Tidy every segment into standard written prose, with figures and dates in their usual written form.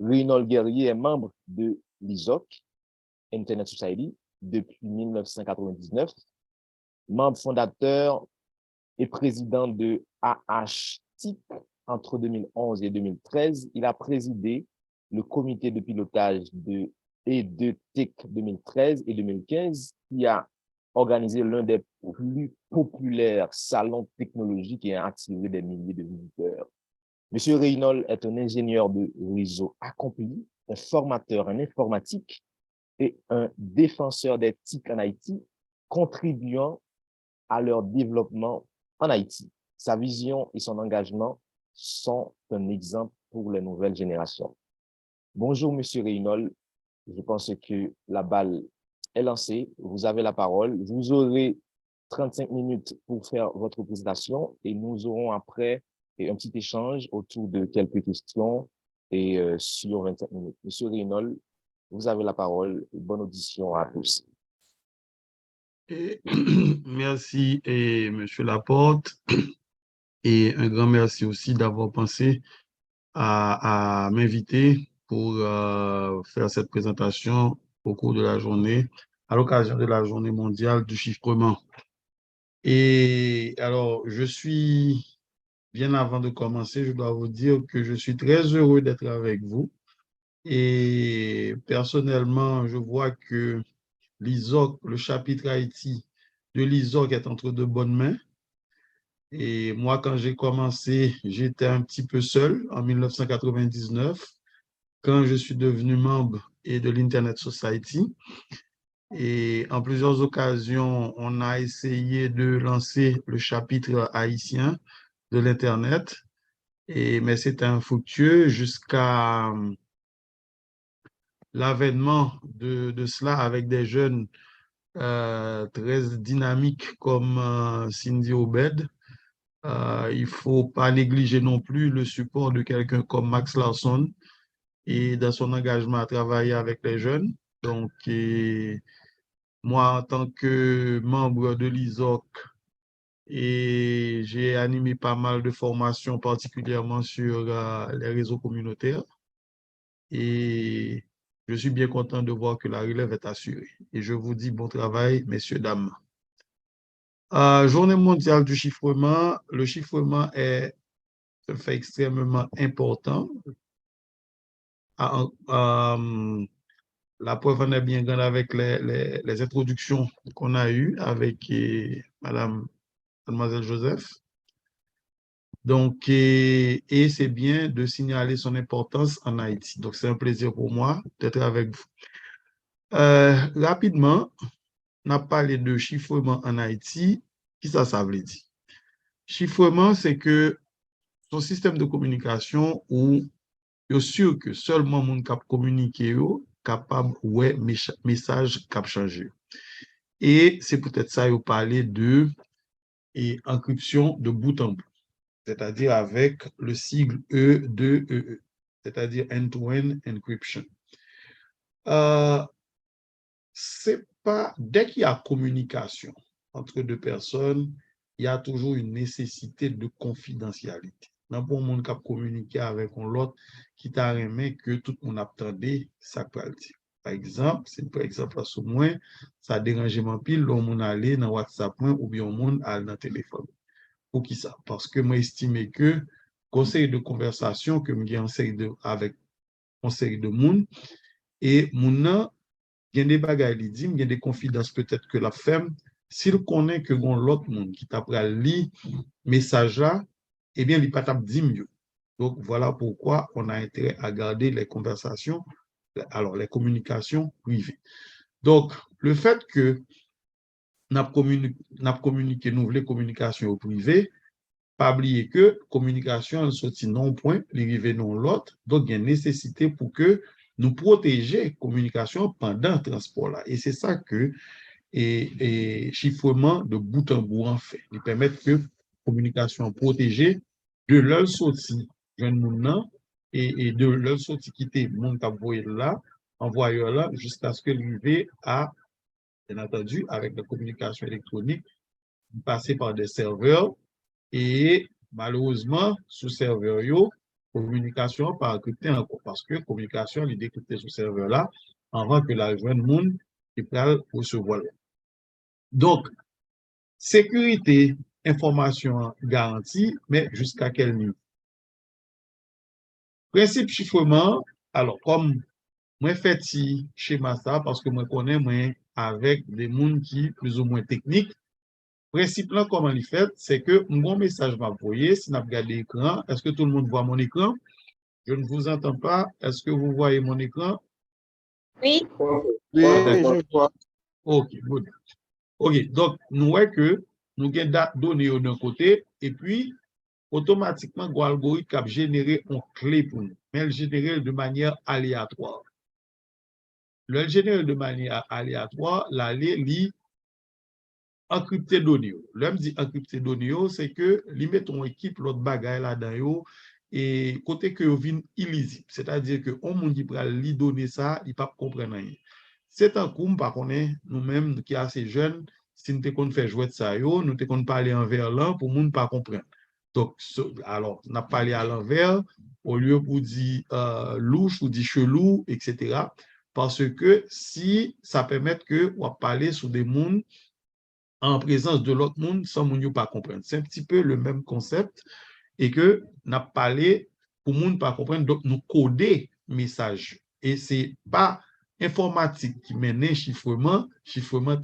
Reynold Guerrier est membre de l'ISOC, Internet Society, depuis 1999, membre fondateur et président de AHTIC entre 2011 et 2013. Il a présidé le comité de pilotage et de TIC 2013 et 2015, qui a organisé l'un des plus populaires salons technologiques et a attiré des milliers de visiteurs. Monsieur Reynold est un ingénieur de réseau accompli, un formateur en informatique et un défenseur des TIC en Haïti, contribuant à leur développement en Haïti. Sa vision et son engagement sont un exemple pour les nouvelles générations. Bonjour, Monsieur Reynold. Je pense que la balle est lancée. Vous avez la parole. Vous aurez 35 minutes pour faire votre présentation et nous aurons après un petit échange autour de quelques questions et sur 25 minutes. Monsieur Reynold, vous avez la parole. Bonne audition à tous. Et merci, Monsieur Laporte, et un grand merci aussi d'avoir pensé à m'inviter pour faire cette présentation au cours de la journée, à l'occasion de la journée mondiale du chiffrement. Et alors, bien avant de commencer, je dois vous dire que je suis très heureux d'être avec vous. Et personnellement, je vois que l'ISOC, le chapitre Haïti de l'ISOC est entre de bonnes mains. Et moi, quand j'ai commencé, j'étais un petit peu seul en 1999, quand je suis devenu membre de l'Internet Society. Et en plusieurs occasions, on a essayé de lancer le chapitre haïtien de l'Internet, mais c'était infructueux jusqu'à l'avènement de cela avec des jeunes très dynamiques comme Cindy Obed. Il ne faut pas négliger non plus le support de quelqu'un comme Max Larson et dans son engagement à travailler avec les jeunes. Donc, moi, en tant que membre de l'ISOC, j'ai animé pas mal de formations, particulièrement sur les réseaux communautaires. Et je suis bien content de voir que la relève est assurée. Et je vous dis bon travail, messieurs, dames. Journée mondiale du chiffrement. Le chiffrement est un fait extrêmement important. La preuve en est bien grande avec les introductions qu'on a eues avec Mademoiselle Joseph. Donc, et c'est bien de signaler son importance en Haïti. Donc, c'est un plaisir pour moi d'être avec vous. Rapidement, on a parlé de chiffrement en Haïti. Qu'est-ce que ça veut dire? Chiffrement, c'est que son système de communication où il est sûr que seulement mon cap communiquer capable ouais message cap changer. Et c'est peut-être ça vous parlez de encryption de bout en bout, c'est-à-dire avec le sigle E2EE, c'est-à-dire end-to-end encryption. C'est pas dès qu'il y a communication entre deux personnes, il y a toujours une nécessité de confidentialité. Dans pour monde qui communiquer avec l'autre, qui t'a remis que tout le monde attendait ça peut dire. Par exemple, c'est par exemple à moins ça dérange mon pile, le monde aller dans WhatsApp ou bien le monde aller dans téléphone. Pour qui ça? Parce que moi estime que conseil de conversation que me avec conseil de monde et mon il y a des bagages, il y a des confidences peut-être que la femme, s'il connaît que l'autre monde qui t'a pris message là, eh bien, il ne pas dit mieux. Donc, voilà pourquoi on a intérêt à garder les conversations, alors les communications privées. Donc, le fait que nous avons communiqué, nous voulons communication privée, pas oublier que communication, elle sortit non point, l'arrivée non l'autre, donc il y a une nécessité pour que nous protéger communication pendant le transport là. Et c'est ça que chiffrement de bout en bout en fait. Il permet que communication protégée de leur sortie jeune monde et de leur sortie quitter monde qui envoyé là, envoyé là jusqu'à ce que l'arrivée à bien entendu avec la communication électronique passer par des serveurs et malheureusement sous serveur communication pas encryptée encore, parce que communication, il est décrypté sur ce serveur-là avant que la jeune monde qui peut recevoir. Donc, sécurité, information garantie, mais jusqu'à quel niveau? Principe chiffrement, alors, comme moi fait ci schéma ça, parce que moi connais moi avec des gens qui plus ou moins techniques. Principe là, comment il fait, c'est que mon message m'a envoyé, si n'a regardé l'écran, est-ce que tout le monde voit mon écran? Je ne vous entends pas. Est-ce que vous voyez mon écran? Oui. Oui, D'accord. je vois. OK, good. OK, donc nous voyons que nous avons des données d'un côté et puis automatiquement, l'algorithme a généré une clé pour nous, mais elle génère de manière aléatoire. Le génère de manière aléatoire, l'aller lit encrypter données. L'homme dit encrypter données, c'est que li met ton équipe l'autre bagaille là-dedans et côté que vient illisible, c'est-à-dire que on monde qui prend li donner ça, il pas comprendre rien. C'est un coup par contre nous-mêmes qui assez jeunes, si nous te qu'on fait jouer de ça yo, nous te qu'on parler en verlan pour monde pas comprendre. Donc alors, on a parlé à l'envers au lieu pour dire louche ou dire chelou, etc. Parce que si ça permet que on parler sur des mondes en présence de l'autre monde sans moun yo pas comprendre. C'est un petit peu le même concept et que n'a parlé pour moun pas comprendre, donc nous coder message. Et c'est pas informatique qui mène chiffrement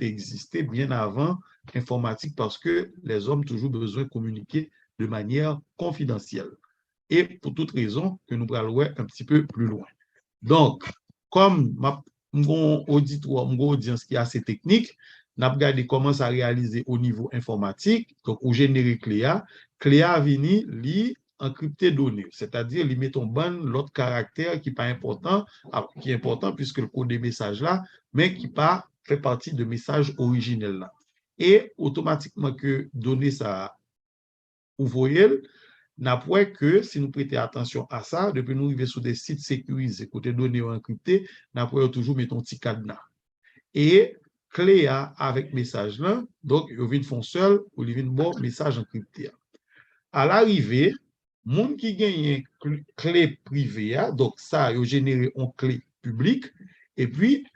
existait bien avant informatique parce que les hommes ont toujours besoin de communiquer de manière confidentielle. Et pour toute raison que nous allons un petit peu plus loin. Donc, comme mon auditoire, mon audience qui est assez technique, n'a regardé comment ça réaliser au niveau informatique, donc ou générer Cléa. Cléa vini li encrypter données, c'est-à-dire li mettons ban l'autre caractère qui n'est pas important, qui est important puisque le code des messages là, mais qui pas fait partie de message originel là. Et automatiquement que données ça ou voyez, n'a pas que si nous prêtons attention à ça, depuis nous arriver sur des sites sécurisés, côté données encryptées, n'a pas toujours mettre un petit cadenas. Et Cléa avec message là, donc ils viennent font seul ou ils viennent bon message encrypté. À l'arrivée, monde qui gagne clé privée, donc ça ils généré une clé publique et puis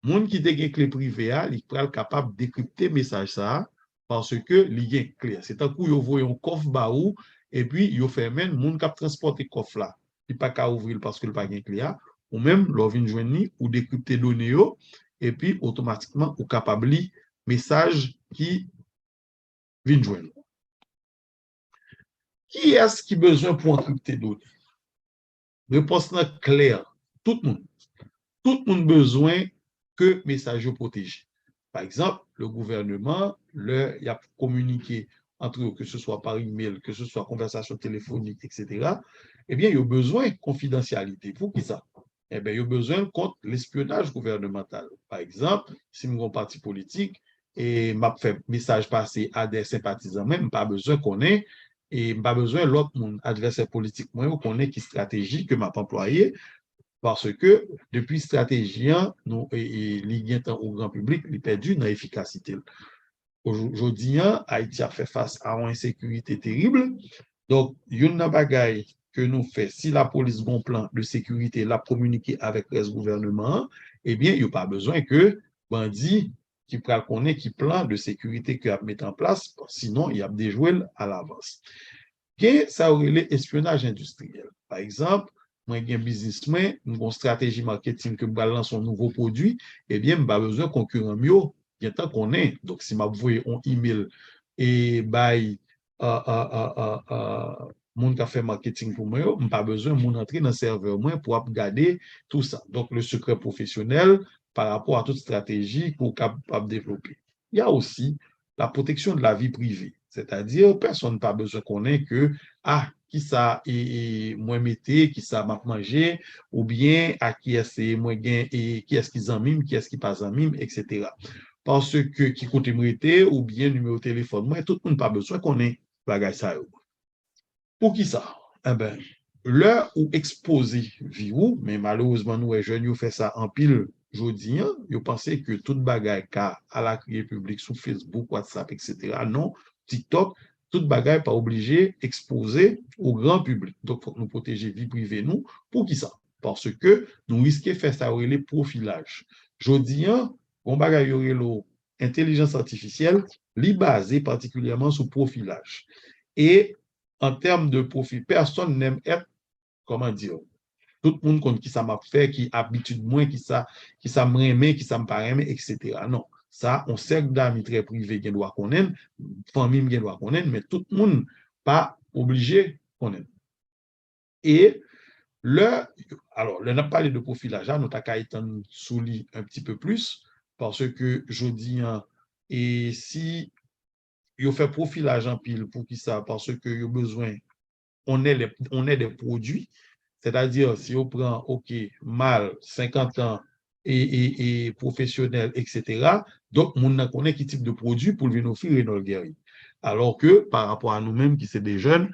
monde qui gagne clé privée, il est capable décrypter message ça parce que il gagne clé. C'est un coup ils voient un coffre baou et puis ils fait même monde qui transporter coffre là. Il pas qu'à ouvrir parce que il pas gagne clé ou même leur vient joindre ou décrypter données et puis automatiquement ou capable lire message qui vient joindre. Qui est-ce qui a besoin pour encrypter données? Réponse claire. Tout le monde. Tout le monde a besoin que message soit protégé. Par exemple, le gouvernement, il a communiqué entre eux, que ce soit par email, que ce soit conversation téléphonique, etc. Eh bien, il y a besoin de confidentialité. Pour qui ça? Eh bien, il y a besoin contre l'espionnage gouvernemental. Par exemple, si nous avons un parti politique et m'a fait message passer à des sympathisants, même pas besoin qu'on ait, et pas besoin l'autre mon adversaire politique moi ou qu'on ait qui stratégie que m'a employé parce que depuis stratégie nous et ligne au grand public il perdu dans efficacité. Aujourd'hui Haïti a fait face à une insécurité terrible. Donc une bagaille que nous fait si la police bon plan de sécurité l'a communiqué avec le gouvernement, eh bien il n'y a pas besoin que bandit qui connaît qui plan de sécurité qu'il a mis en place, sinon il y a déjoué à l'avance. Que ça aurait l'espionnage industriel. Par exemple, moi, j'ai un businessman, une stratégie marketing que je balance un nouveau produit, eh bien, je n'ai pas besoin de concurrent mieux. Il y a tant qu'on est. Donc, si je envoie un email et mon qui a fait marketing pour moi, je n'ai pas besoin de mon entrer dans le serveur moi pour garder tout ça. Donc, le secret professionnel par rapport à toute stratégie qu'on est capable de développer. Il y a aussi la protection de la vie privée. C'est-à-dire, personne n'a pas besoin qu'on ait que, qui ça est moins mété, qui ça m'a mangé, ou bien à qui est-ce moins gain, et qui est-ce qui en mime, qui est-ce qui pas en mime, etc. Parce que qui compte mété, ou bien numéro de téléphone, moi, tout le monde n'a pas besoin qu'on ait bagage ça. Pour qui ça? Eh bien, l'heure où exposer vie ou, mais malheureusement, nous, les jeunes, nous fait ça en pile. Jodi, vous pensez que toute bagaille à la criée publique sur Facebook, WhatsApp, etc. Non, TikTok, toute bagaille pas obligé exposé au grand public. Donc, il faut nous protéger vie privée, nous. Pour qui ça? Parce que nous risquons de faire ça les profilage. Je dis, on bagaille l'intelligence artificielle, li basée particulièrement sur profilage. Et en termes de profil, personne n'aime être, comment dire, tout le monde connaît qui ça m'a fait, qui habitude moins, qui ça me remet, qui ça me paraît, etc. Non. Ça, on cercle d'amis très privés qui doit connaître, famille qui doit connaître, mais tout le monde pas obligé connaître. Et alors, le n'a parlé de profilage, nous avons été souligné un petit peu plus, parce que je dis, et si il fait profilage en pile pour qui ça, parce que il a besoin, on est des produits. C'est-à-dire, si on prend, OK, mâle, 50 ans et professionnel, etc., donc, on connaît quel type de produit pour le venir et notre guérir. Alors que, par rapport à nous-mêmes, qui c'est des jeunes,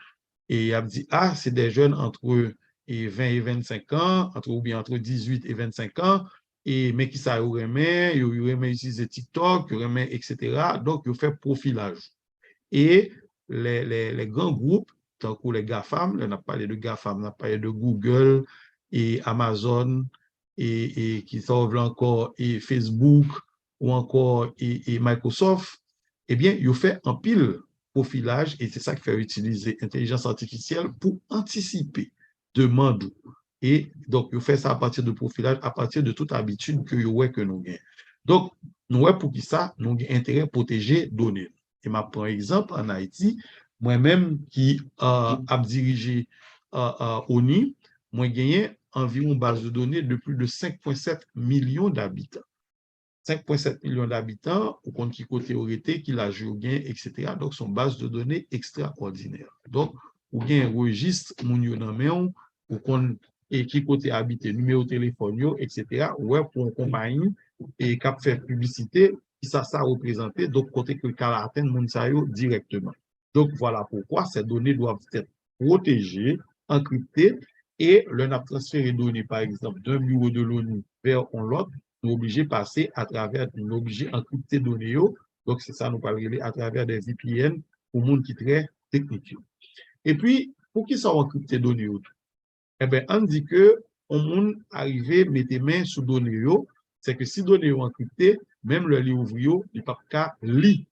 et on dit, ah, c'est des jeunes entre 20 et 25 ans, ou bien entre 18 et 25 ans, mais qui ça remet, ils remet utiliser TikTok, ils remet, etc. Donc, ils fait profilage. Et les grands groupes, tant que les GAFAM, on a parlé de GAFAM, on a parlé de Google et Amazon, et qui s'ouvre encore, et Facebook, ou encore et Microsoft, eh bien, ils ont fait un pile profilage, et c'est ça qui fait utiliser l'intelligence artificielle pour anticiper demande. Et donc, ils ont fait ça à partir de profilage, à partir de toute habitude que nous avons. Donc, nous avons pour qui ça, nous avons intérêt à protéger données. Et ma prends exemple en Haïti, moi-même qui a dirigé ONI, moi gagné environ une base de données de plus de 5,7 millions d'habitants. 5,7 millions d'habitants, au compte qui côté autorité, qui la joue gain, etc. Donc, son base de données extraordinaire. Donc, ou bien un registre, mon yo nan men, ou qu'on et qui côté habité, numéro de téléphone, etc. Ouais, pour une compagnie et qui fait publicité, qui ça représenté, donc côté que le caractère moun sa yo directement. Donc, voilà pourquoi ces données doivent être protégées, encryptées, et l'on a transféré données, par exemple, d'un bureau de l'ONU vers l'autre, nous obligés de passer à travers, nous obligés d'encrypter données. Donc, c'est ça, nous parlons à travers des VPN pour le monde qui est très technique. Et puis, pour qui ça encrypter données? Eh bien, on dit que on monde arrivé mettre main sous données, c'est que si données sont encryptées, même le livre ouvrier, il pas qu'à lire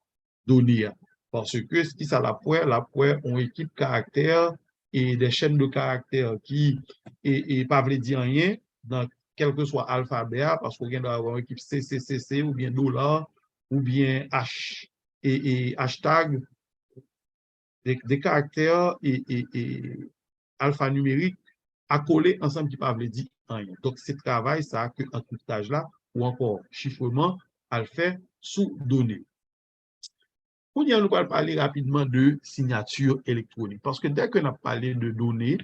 données. Parce que ce qui ça la poire, on équipe caractère et des chaînes de caractères qui et pas veut dire rien dans quel que soit alphabet, parce qu'on vient d'avoir une équipe CCCC ou bien dollar ou bien H et hashtag des caractères et alphanumériques accolés ensemble qui ne peuvent dire rien. Donc, c'est travail, ça, que encryptage là, ou encore chiffrement, à le faire sous données. Pour nous allons parler rapidement de signature électronique. Parce que dès qu'on a parlé de données,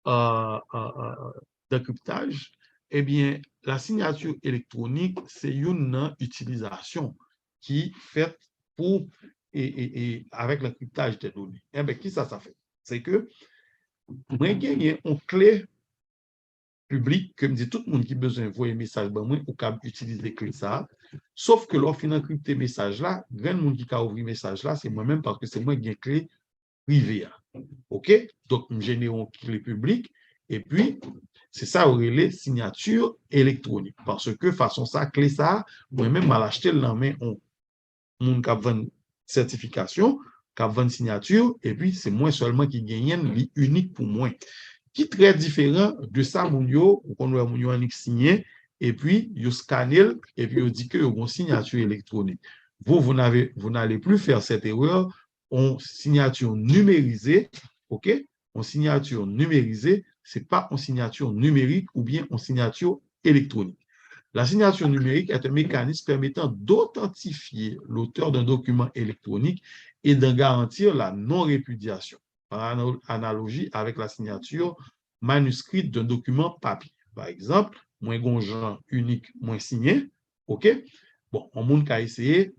d'encryptage, eh bien, la signature électronique, c'est une utilisation qui est faite pour et avec l'encryptage des données. Eh bien, qui ça fait? C'est que moi, j'ai une clé publique que me dit tout le monde qui a besoin d'envoyer un message, ben moi, ou capable utiliser clé ça. Sauf que lorsqu'on encrypte le message là, grand monde qui a ouvert le message là, c'est moi-même parce que c'est moi qui ai une clé privée. OK? Donc, je génère une clé publique et puis, c'est ça, on relève signature électronique. Parce que, façon ça, clé ça, moi-même, mal acheter le nom, on a une certification, une signature, et puis, c'est moi seulement qui gagne, unique pour moi. Qui est très différent de ça, ou qu'on a un signé, et puis, vous scannez, et puis, vous dit que vous avez une signature électronique. Vous n'allez plus faire cette erreur en signature numérisée, OK? En signature numérisée, ce n'est pas en signature numérique ou bien en signature électronique. La signature numérique est un mécanisme permettant d'authentifier l'auteur d'un document électronique et de garantir la non-répudiation, par analogie avec la signature manuscrite d'un document papier. Par exemple, moi, gonjan unique, moi signé, OK? Bon, on monde qui a essayé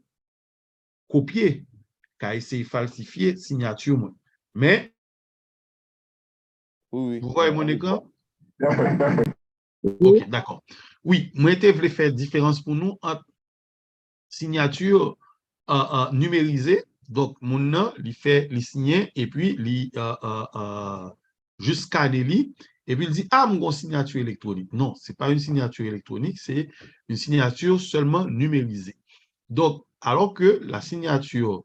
copier, qui a essayé falsifier signature, moi. Mais, Oui, vous oui. voyez mon écran? OK, d'accord. Oui, moi, je voulais faire différence pour nous entre signature numérisée Donc, mon nom, il fait, il signe, et puis, il juste scanner li, et puis il dit, ah, mon signature électronique. Non, c'est pas une signature électronique, c'est une signature seulement numérisée. Donc, alors que la signature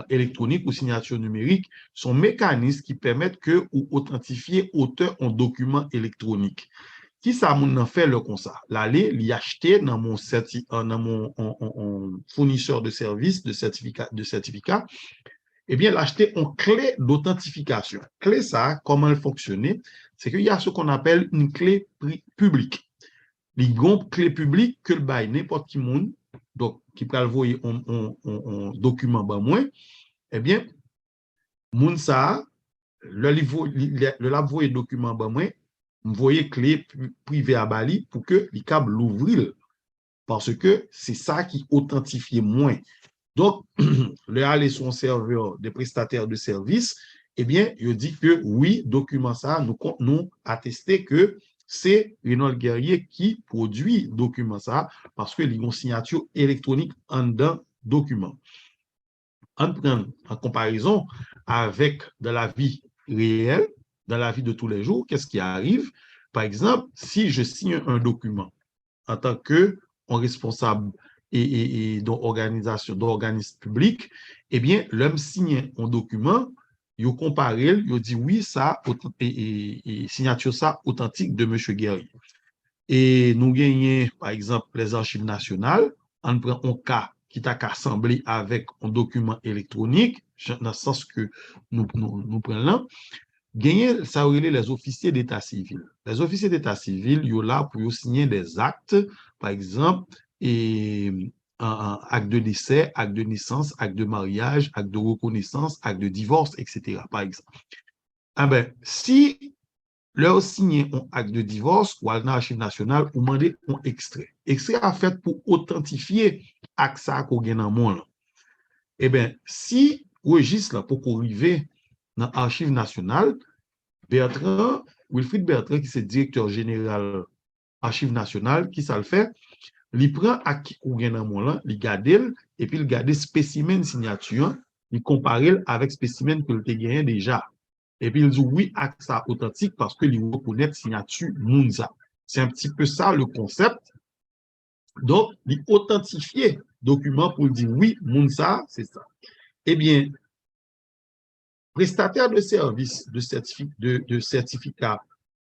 électronique ou signature numérique sont mécanismes qui permettent que ou authentifier auteur en document électronique. Qui ça moun fait le comme ça? L'aller l'y acheter dans mon fournisseur de services de certificat, eh bien l'acheter en clé d'authentification. Clé ça, comment elle fonctionne? C'est qu'il y a ce qu'on appelle une clé publique. Les grandes clés publiques que le bail n'importe qui monde donc qui peut le voir en document ben moins eh bien moun ça le lab voyer document ben moins voyer clé privée à Bali pour que les câbles l'ouvrir parce que c'est ça qui authentifie moins. Donc le aller son serveur des prestataires de services eh bien il dit que oui document ça nous attester que c'est Renaud Guerrier qui produit document ça parce que il y a une signature électronique en d'un document. En comparaison avec de la vie réelle, dans la vie de tous les jours, qu'est-ce qui arrive? Par exemple, si je signe un document en tant que responsable et d'organisme public, eh bien, l'homme signe un document, il compare, il dit oui, ça, et signature ça authentique de M. Guerrier. Et nous gagnons, par exemple, les archives nationales, on prend un cas qui t'a assemblé avec un document électronique, dans le sens que nous prenons là, gagner, ça aurait les officiers d'état civil. Les officiers d'état civil, ils sont là pour signer des actes, par exemple, et un acte de décès, acte de naissance, acte de mariage, acte de reconnaissance, acte de divorce, etc. Par exemple. Ah ben, si leur signer un acte de divorce ou à l'archive nationale ou demander un extrait. Extrait a fait pour authentifier acte ça qu'on gagne dans le monde. Eh bien, si registre là pour arriver dans l'archive nationale, Bertrand, Wilfried Bertrand, qui est directeur général archive nationale, qui ça le fait, il prend acte qu'on gagne dans le monde, il garde et puis il garde spécimen signature, il compare avec spécimen que le gagné déjà. Et puis il dit oui, acte ça authentique parce que il reconnaît signature Mounza. C'est un petit peu ça le concept. Donc, il authentifier document pour dire oui, Mounza, c'est ça. Eh bien, prestataire de services de certificat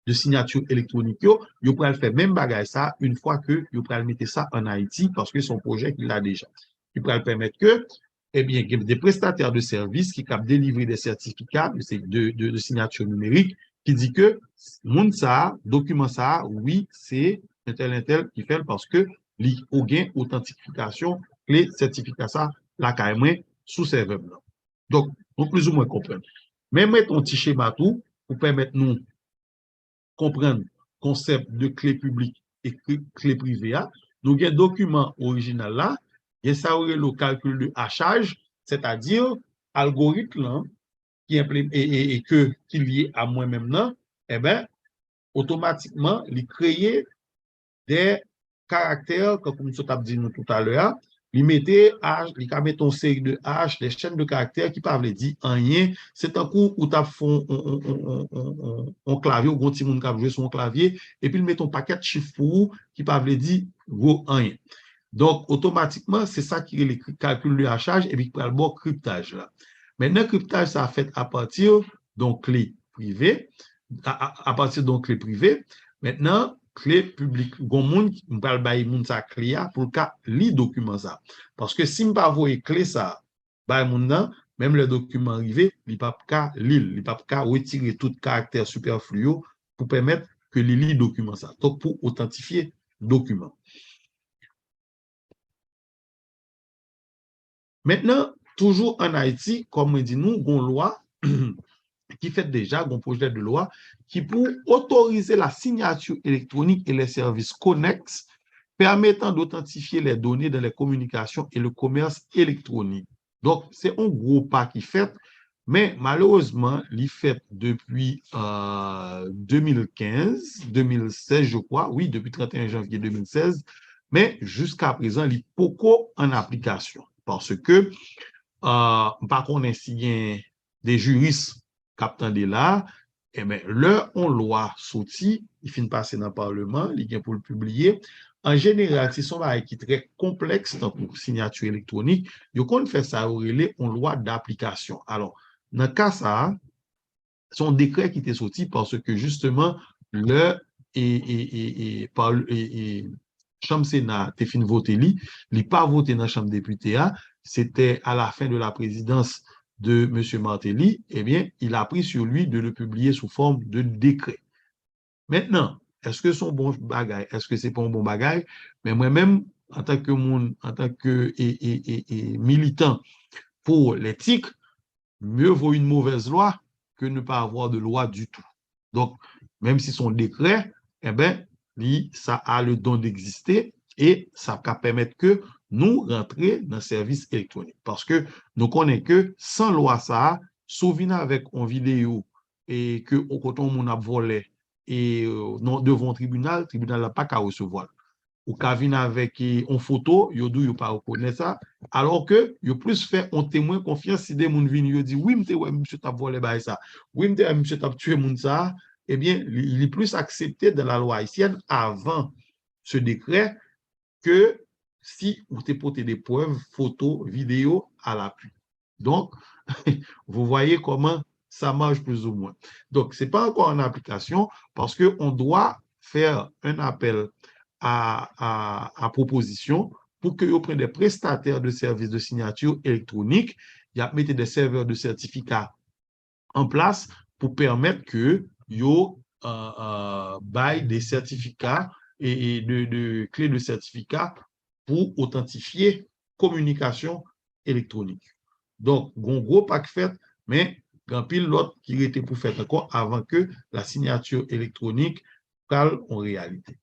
de signature électronique, il pourrait faire même bagage ça une fois que il pourrait mettre ça en Haïti parce que son projet qu'il a déjà. Il pourrait permettre que eh bien, des prestataires de services qui capent délivrer des certificats de signature numérique qui dit que monde ça, document ça, oui, c'est un tel qui fait parce que il a gain authentification, les certificats ça, la carrément sous serveur. Donc, on plus ou moins comprendre. Mais mettre un petit schéma tout pour permettre nous comprendre le concept de clé publique et clé privée. Nous avons un document original là, et ça aurait le calcul de hachage, c'est-à-dire algorithme qui et que qui lié à moi-même là, eh ben automatiquement il crée des caractères comme nous avons dit tout à l'heure. Il mettait H, il met une série de H, des chaînes de caractères qui peuvent dire rien. C'est un coup où tu as fait un clavier, ou un petit monde qui a joué sur un clavier, et puis il met un paquet de chiffres qui peuvent dire gros rien. Donc, automatiquement, c'est ça qui est le calcul de hachage et puis qui prend le bon cryptage là. Maintenant, cryptage, ça a fait à partir d'une clé privée, à partir d'une clé privée. Maintenant, clé publique. Gon moun qui parle bailler moun sa clé pour ka li document ça. Parce que si m'pa voyer clé ça, bailler moun nan, même le document arrivé, il pas ka lire, il pas ka retirer tout caractère superflu pour permettre que li document ça. Donc pour authentifier document. Maintenant, toujours en Haïti, comme on dit nous, gon loi qui fait déjà un projet de loi qui pour autoriser la signature électronique et les services connexes permettant d'authentifier les données dans les communications et le commerce électronique. Donc, c'est un gros pas qui fait, mais malheureusement, il fait depuis 2015, 2016, je crois, oui, depuis 31 janvier 2016, mais jusqu'à présent, il est beaucoup en application parce que par contre, s'il y a des juristes qui de là, eh bien, leur on loi sorti, il finit passer dans le Parlement, il vient pour le publier. En général, si son bail qui est très complexe pour signature électronique, il qu'on fait ça on loi d'application. Alors, dans le cas ça, son décret qui était sorti parce que justement, le Chambre Sénat t'es fin voté il pas voté dans la Chambre député, c'était à la fin de la présidence de M. Martelly, eh bien, il a pris sur lui de le publier sous forme de décret. Maintenant, est-ce que c'est un bon bagage? Est-ce que c'est pas un bon bagage? Mais moi-même, en tant que militant pour l'éthique, mieux vaut une mauvaise loi que ne pas avoir de loi du tout. Donc, même si son décret, eh bien, ça a le don d'exister et ça va permettre que nous rentrer dans le service électronique. Parce que nous connaissons que sans loi ça, souvenez avec une vidéo et que quand on a volé et devant le tribunal n'a pas qu'à recevoir. Ou qu'à venir avec une photo, yo dou yo pas reconnaître ça, alors que yo plus fait on témoin confiance si des moun vinn yo dit oui m'te ouais monsieur t'a volé bail ça. Oui m'te monsieur t'a tué moun ça, eh bien il est plus accepté dans la loi haïtienne avant ce décret que si vous te porté des preuves, photos, vidéos à l'appui. Donc, vous voyez comment ça marche plus ou moins. Donc, ce n'est pas encore en application parce qu'on doit faire un appel à proposition pour que vous preniez des prestataires de services de signature électronique, il y a mis des serveurs de certificats en place pour permettre que vous baillent des certificats et de clés de certificat pour authentifier communication électronique. Donc, un gros pack fait, mais grand pile l'autre qui était pour faire encore avant que la signature électronique parle en réalité.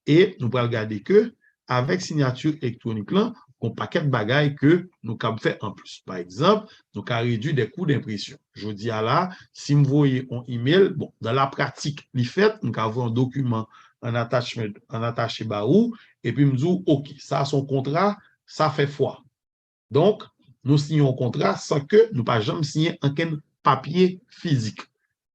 Et nous allons regarder que avec signature électronique là, un paquet de bagailles que nous avons fait en plus. Par exemple, nous avons réduit des coûts d'impression. Je dis à là, si vous voyez un email, bon, dans la pratique, nous avons un document en attaché baou, et puis nous disons, OK, ça, son contrat, ça fait foi. Donc, nous signons un contrat sans que nous pas jamais signer aucun papier physique.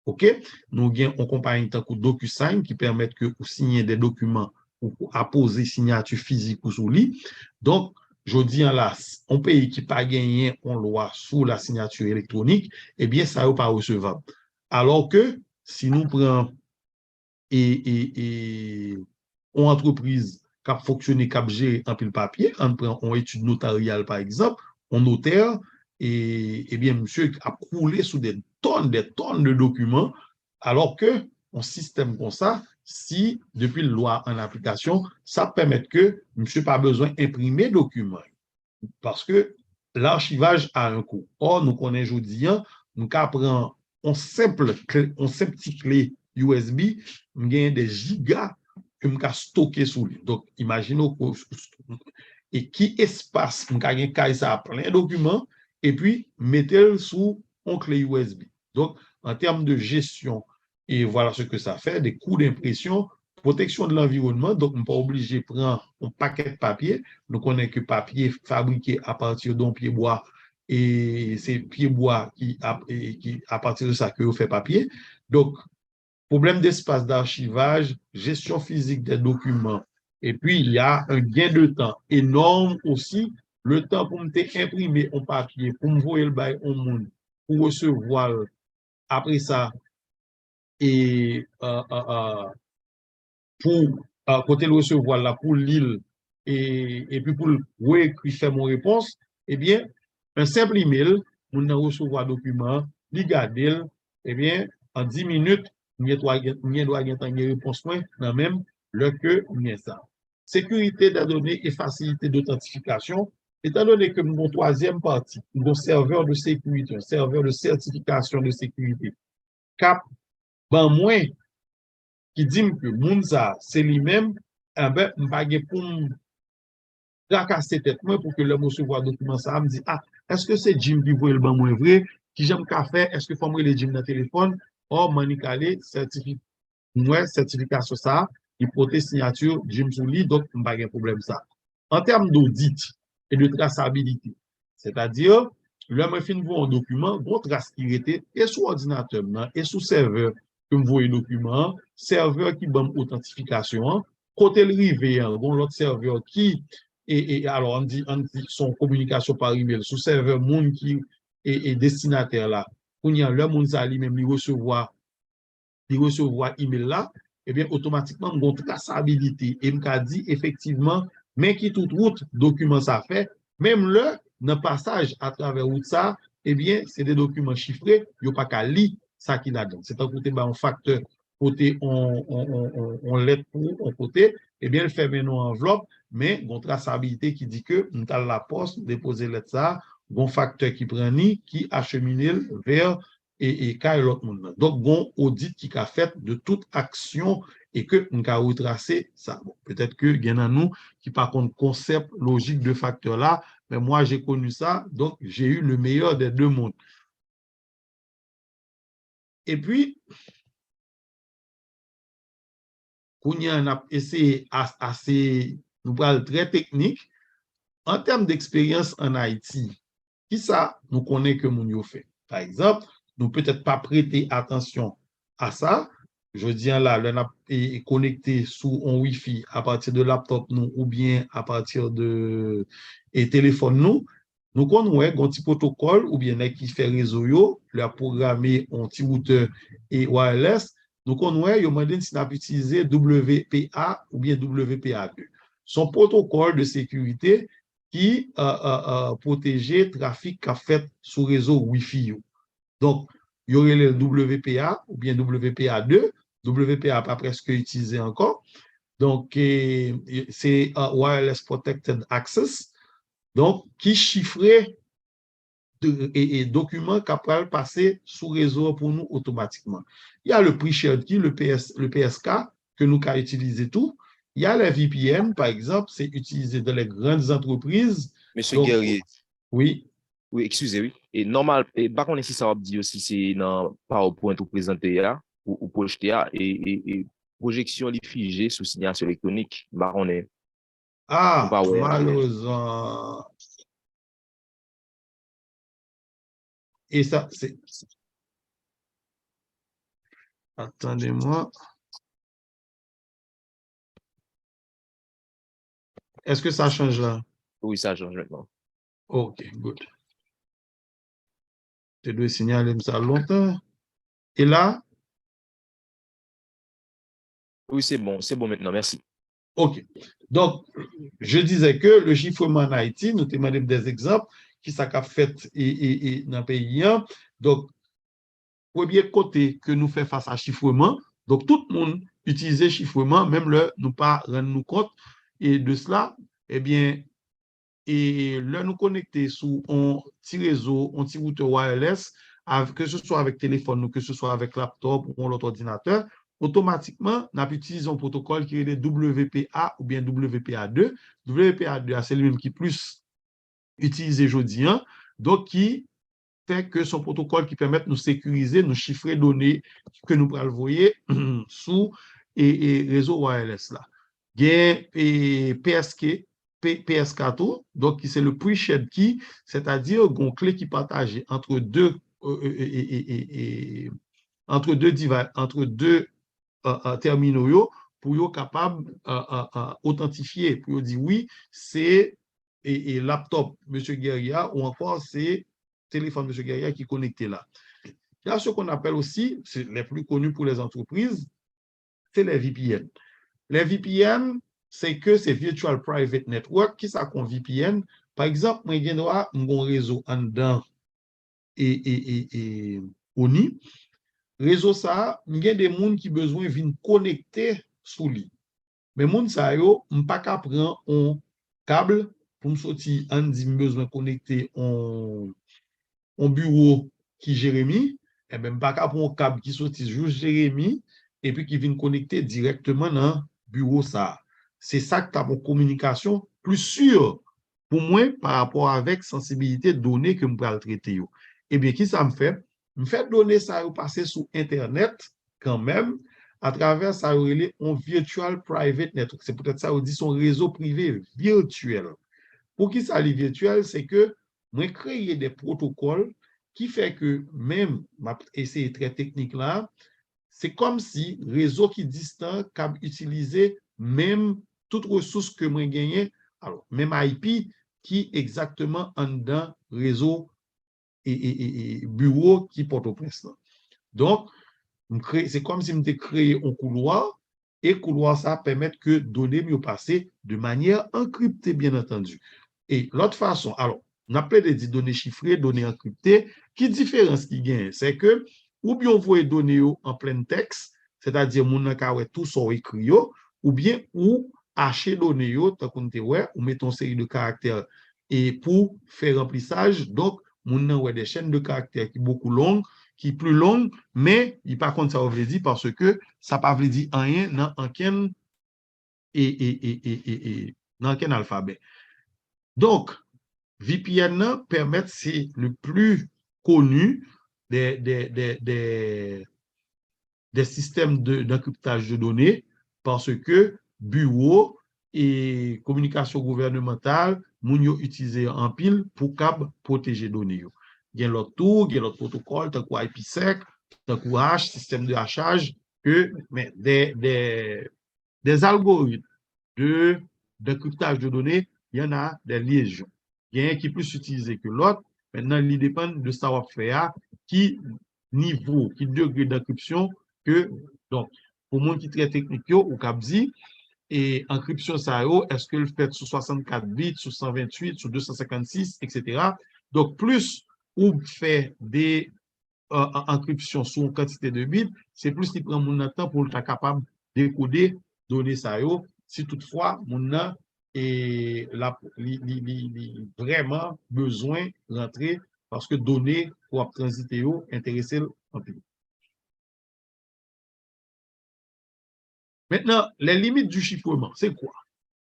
OK? Nous avons une compagnie de DocuSign qui permet que vous signiez des documents ou apposer signature physique ou sous lit. Donc, je dis là, un pays qui n'a pas gagné en loi sous la signature électronique, eh bien, ça n'est pas recevable. Alors que si nous prenons une entreprise qui a fonctionné, qui a géré un pile papier, on prend une étude notariale, par exemple, un notaire, et bien, monsieur a coulé sous des tonnes de documents, alors que un système comme ça, si depuis la loi en application, ça permet que monsieur pas besoin d'imprimer documents. Parce que l'archivage a un coût. Or, nous connaissons aujourd'hui, nous apprenons une simple petite clé USB, nous avons des gigas que nous stocker sous lui. Donc, imaginez et qui espace, nous avons ça plein de documents, et puis mettez-le sous une clé USB. Donc, en termes de gestion, et voilà ce que ça fait, des coûts d'impression, protection de l'environnement, donc on n'est pas obligé de prendre un paquet de papier. Nous connaissons que papier fabriqué à partir d'un pied bois, et c'est pied bois qui, à partir de ça, que vous fait papier. Donc, problème d'espace d'archivage, gestion physique des documents, et puis il y a un gain de temps énorme aussi, le temps pour me imprimer un papier, pour me voir le bail au monde, pour recevoir après ça, et pour côté le recevoir là, pour l'île, et puis pour réécrire faire mon réponse, eh bien, un simple email, on a recevoir document, li garder, eh bien, en 10 minutes, nous doit gagner une réponse dans même le que nous ça. Sécurité des données et facilité d'authentification, étant donné que mon troisième partie, mon serveur de sécurité, un serveur de certification de sécurité, cap, ben moins, qui dit que Mounza, c'est lui-même, eh ben, je ne pour casser tête pour que le recevoir document ça, me dit, ah, est-ce que c'est Jim qui voit le ban moins vrai, qui j'aime qu'à faire, est-ce que faut me le Jim dans le téléphone, or, manicalé, certification ça, hypothèse signature, Jim Souli, donc, pas de problème ça. En termes d'audit et de traçabilité, c'est-à-dire, là, je finis un document, bon trace qui était, et sur ordinateur, et sous serveur, que je vois le document, serveur qui donne authentification, côté le rivé, bon, l'autre serveur qui, et alors on dit son communication par email, sous serveur, monde qui est destinataire là, quand il y a le monde ça lui-même, il recevoir email là, eh bien, automatiquement, on a une traçabilité. Et m'a dit, effectivement, mais qui toute route, document ça fait, même le passage à travers route ça, eh bien, c'est des documents chiffrés, il n'y a pas qu'à lire ça qui là-dedans. C'est un côté, un facteur, côté, on lettre pour, un côté, eh bien, il fait maintenant enveloppe, mais une traçabilité qui dit que, nous avons la poste, déposer lettre ça, un facteur qui prend ni, qui achemine vers et quand l'autre monde. Donc, bon audit qui a fait de toute action et que nous avons retracé ça. Bon, peut-être que il y en a nous qui par contre concept logique de facteur là, mais moi j'ai connu ça, donc j'ai eu le meilleur des deux mondes. Et puis, qu'on y a essayé assez, nous parlons très technique, en termes d'expérience en Haïti, qui ça nous connaît que nous fait? Par exemple, nous peut-être pas prêter attention à ça. Je dis là, on est connecté sous un Wi-Fi à partir de laptop nous ou bien à partir de téléphone nous. Nous connaissons un petit protocole ou bien qui fait réseau yo, le programmer un petit routeur et wireless. Nous connaissons yo demandé si on utiliser WPA ou bien WPA2. Son protocole de sécurité qui protégeait le trafic qu'a fait sous réseau Wi-Fi. Donc, il y aurait le WPA ou bien WPA2. WPA pas presque utilisé encore. Donc, c'est Wireless Protected Access. Donc, qui chiffrait et documents capables de passer sous réseau pour nous automatiquement. Il y a le pre-shared key, le PSK, que nous avons utilisé tout. Il y a la VPN, par exemple, c'est utilisé dans les grandes entreprises. Monsieur Donc, Guerrier, oui. oui, excusez, oui. Et normal, et par contre, si ça va dire aussi, c'est dans PowerPoint ou présenté là, ou projeté là, et projection li figée sous signation électronique, bah, on est, on Ah, va, ouais. malheureusement. Et ça, c'est. Attendez-moi. Est-ce que ça change là? Oui, ça change maintenant. OK, good. Je dois signaler ça longtemps. Et là, Oui, c'est bon maintenant, merci. OK. Donc, je disais que le chiffrement en Haïti, nous demandons des exemples qui ça qu'a fait et dans le pays. Donc, premier côté que nous faisons face à chiffrement, donc tout le monde utilise chiffrement, même le nous pas rendre nous compte et de cela, eh bien, et là nous connecter sous un petit réseau, un petit routeur wireless, que ce soit avec téléphone ou que ce soit avec laptop ou l'autre ordinateur, automatiquement, nous utilisons un protocole qui est le WPA ou bien WPA2. WPA2, c'est lui-même qui est plus utilisé aujourd'hui, donc qui fait que son protocole qui permet de nous sécuriser, nous chiffrer données que nous pourrons voyer sous et réseau wireless là. Il y a PSK2, donc c'est le pre-shared key, c'est-à-dire une clé qui partage entre deux terminaux pour être capable d'authentifier, pour dire oui, c'est laptop M. Guerrier ou encore c'est téléphone M. Guerrier qui est connecté là. Il y a ce qu'on appelle aussi, c'est les plus connus pour les entreprises, c'est les VPN. Les VPN, c'est que c'est Virtual Private Network. Qui ça qu'on VPN? Par exemple, moi, j'ai un réseau en dedans et ONI. Réseau ça, il y a des gens qui ont besoin de venir connecter sous lui. Mais les gens, ça, yo, pas qu'à prendre un câble pour me sortir, on dit besoin de connecter un bureau qui Jérémy, et même pas qu'à prendre un câble qui sortit juste Jérémy, et puis qui vient connecter directement dans le bureau ça. C'est ça que tu as une communication plus sûre pour moi par rapport avec sensibilité de données que je peux traiter. Eh bien, qui ça me fait? Me fait donner ça passer sur Internet quand même à travers ça un virtual private network. C'est peut-être ça on dit son réseau privé virtuel. Pour qui ça est virtuel, c'est que moi créer des protocoles qui fait que même, et c'est très technique là, c'est comme si réseau qui distant cap utiliser même toute ressource que moi gagné, alors même IP qui exactement en dans réseau et bureau qui porte au prince. Donc, c'est comme si je créé un couloir et couloir ça permet que données mieux passer de manière encryptée, bien entendu. Et l'autre façon, alors, on appelle des données chiffrées, données encryptées. Qui différence qui gagne? C'est que, ou bien on voit les données en plein texte, c'est-à-dire, mon n'a tout ça écrit, ou bien, ou hacher données, tant qu'on te ouais, ou mettre une série de caractères et pour faire remplissage. Donc, mon n'a des chaînes de caractères qui sont beaucoup longues, qui est plus longue, mais il par contre ça veut dire parce que ça ne veut dire rien dans aucun dans aucun alphabet. Donc, VPN permet, c'est le plus connu des systèmes d'encryptage de données parce que bureau et communication gouvernementale, moun yo utilisé en pile pour protéger données. Il y a l'autre tour, il y a l'autre protocole, tant que IPsec, tant que H, système de hachage, mais des algorithmes d'encryptage de données, il y en a des légions. Il y a un qui est plus utilisé que l'autre. Maintenant, il dépend de savoir-faire, qui niveau, qui degré d'encryption que, donc, pour moi qui est très technique, ou CAPZI, et encryption ça, est-ce que le fait sous 64 bits, sous 128, sous 256, etc. Donc, plus ou fait des encryptions sous une quantité de bits, c'est plus qu'il prend mon temps pour être capable de décoder, donner ça, si toutefois, mon a et vraiment besoin de rentrer parce que donner pour transiter, intéresser en plus. Maintenant, les limites du chiffrement, c'est quoi?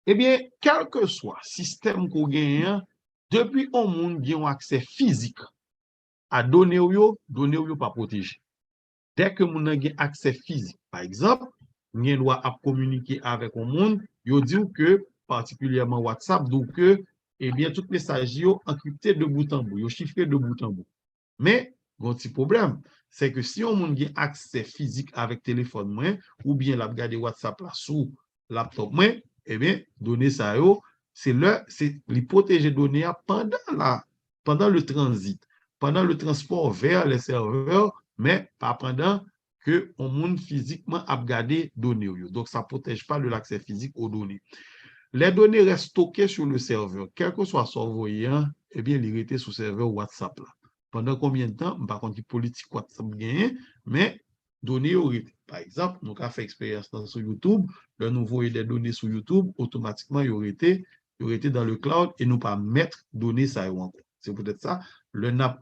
Eh bien, quel que soit le système qu'on gagne, depuis au monde qui ont accès physique à données pas protégées. Dès que mon a accès physique, par exemple, on doit communiquer avec le monde, il dit que, particulièrement WhatsApp, donc que, eh bien, toutes les messages sont encryptés de bout en bout, chiffrés de bout en bout. Mais, un petit problème, c'est que si on a accès physique avec téléphone moins, ou bien la regarder WhatsApp là sous laptop moins, eh bien, données ça, c'est les protéger données pendant le transit, pendant le transport vers les serveurs, mais pas pendant que on monde physiquement a regardé données. Donc, ça ne protège pas de l'accès physique aux données. Les données restent stockées sur le serveur. Quel que soit son envoyant, eh bien, il restent sur le serveur WhatsApp là. Pendant combien de temps? Par contre, politique WhatsApp gagne, mais données par exemple, nous avons fait expérience sur YouTube, le nouveau des données sur YouTube, automatiquement, il aurait été dans le cloud et nous pas mettre données ça encore. C'est peut-être ça. Le NAP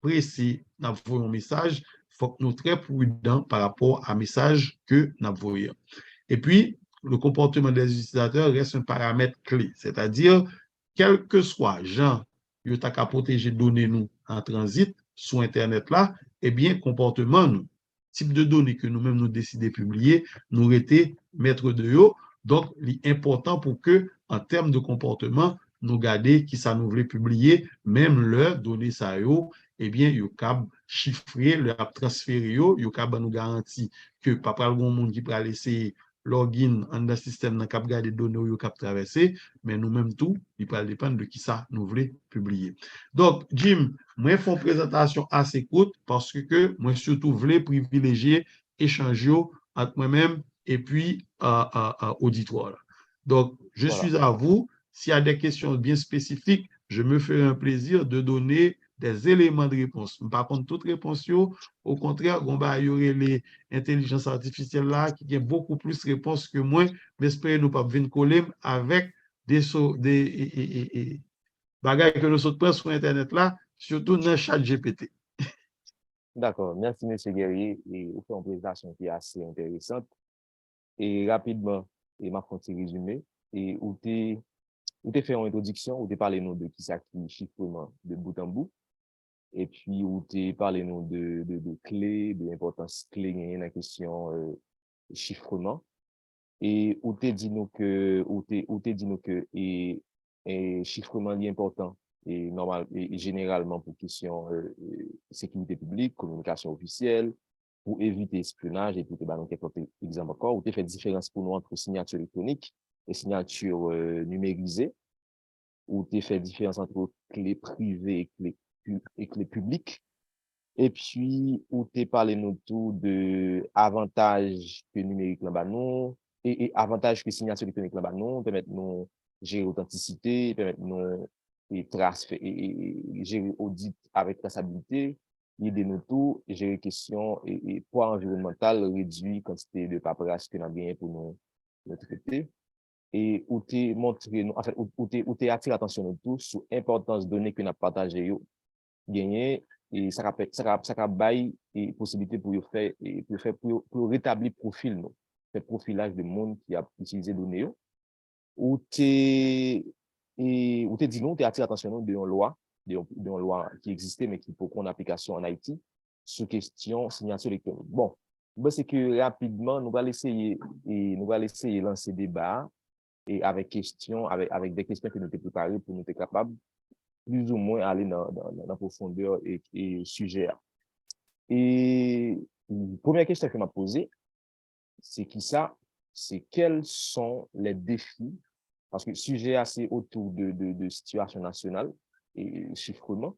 précis, nous avons un message, il faut que nous soyons très prudents par rapport à message que nous avons. Et puis, le comportement des utilisateurs reste un paramètre clé, c'est-à-dire, quel que soit Jean, il a qu'à protéger données nous en transit sur Internet là, eh bien, comportement nous, type de données que nous-mêmes nous décidons de publier, nous été maîtres de eux. Donc, l'important pour que, en termes de comportement, nous garder qui ça nous voulait publier, même leurs données ça eh bien, il y a chiffrer, le transférer, il y a nous garantir que pas le monde qui peut laisser login dans le système dans cap garder données ou cap traverser, mais nous-mêmes tout, il peut dépendre de qui ça nous voulait publier. Donc, Jim, moi, fais une présentation assez courte parce que moi, surtout, voulais privilégier échanger entre moi-même et puis auditoire. Donc, je Voilà. suis à vous. S'il y a des questions bien spécifiques, je me ferai un plaisir de donner des éléments de réponse. Par contre, toute réponse, au contraire, il y aurait les intelligences artificielles là qui ont beaucoup plus de réponses que moi, mais j'espère nous pas venir coller avec des bagages que nous sommes sur Internet là, surtout dans le chat GPT. D'accord. Merci, M. Guerrier. Et vous faites une présentation qui est assez intéressante. Et rapidement, et m'a fait un petit résumé. Et où tu fait une introduction, où tu parlé nous de qui ça qui chiffrement de bout en bout. Et puis, où tu parlé nous de clés, de l'importance clé dans la question chiffrement. Et où tu dit nous que, et chiffrement est important et, et généralement pour question sécurité publique, communication officielle, pour éviter espionnage et pour te balancer quelques exemples encore, ou te fait différence pour nous entre signature électronique et signature numérisée, ou te fait différence entre clé privée et clé publique. Et puis, où tu parlé nous tout de avantages que numérique là nous et avantages que signature électronique là nous, permettre nous gérer authenticité, permettre nous et trace et gérer audit avec traçabilité, aider nous tout, gérer questions et poids environnemental réduit quantité de paperasse que nous avons bien pour nous traiter. Et où tu montré nous, en fait, où tu attiré l'attention de tous sur l'importance de données que nous avons partagées gagner et ça a bail et possibilité pour rétablir profil nous fait profilage de monde qui a utilisé données ou t'es ou t'es dit non t'es attiré attention de une loi qui existait mais qui pour qu'on application en Haïti sur question signature électronique. Bon, c'est que rapidement nous allons essayer lancer débat et avec questions avec des questions que nous t'es préparées pour nous être capables plus ou moins aller dans la profondeur et sujet. Et première question que m'a posée, c'est qui ça? C'est quels sont les défis? Parce que le sujet assez autour de situation nationale et chiffrement.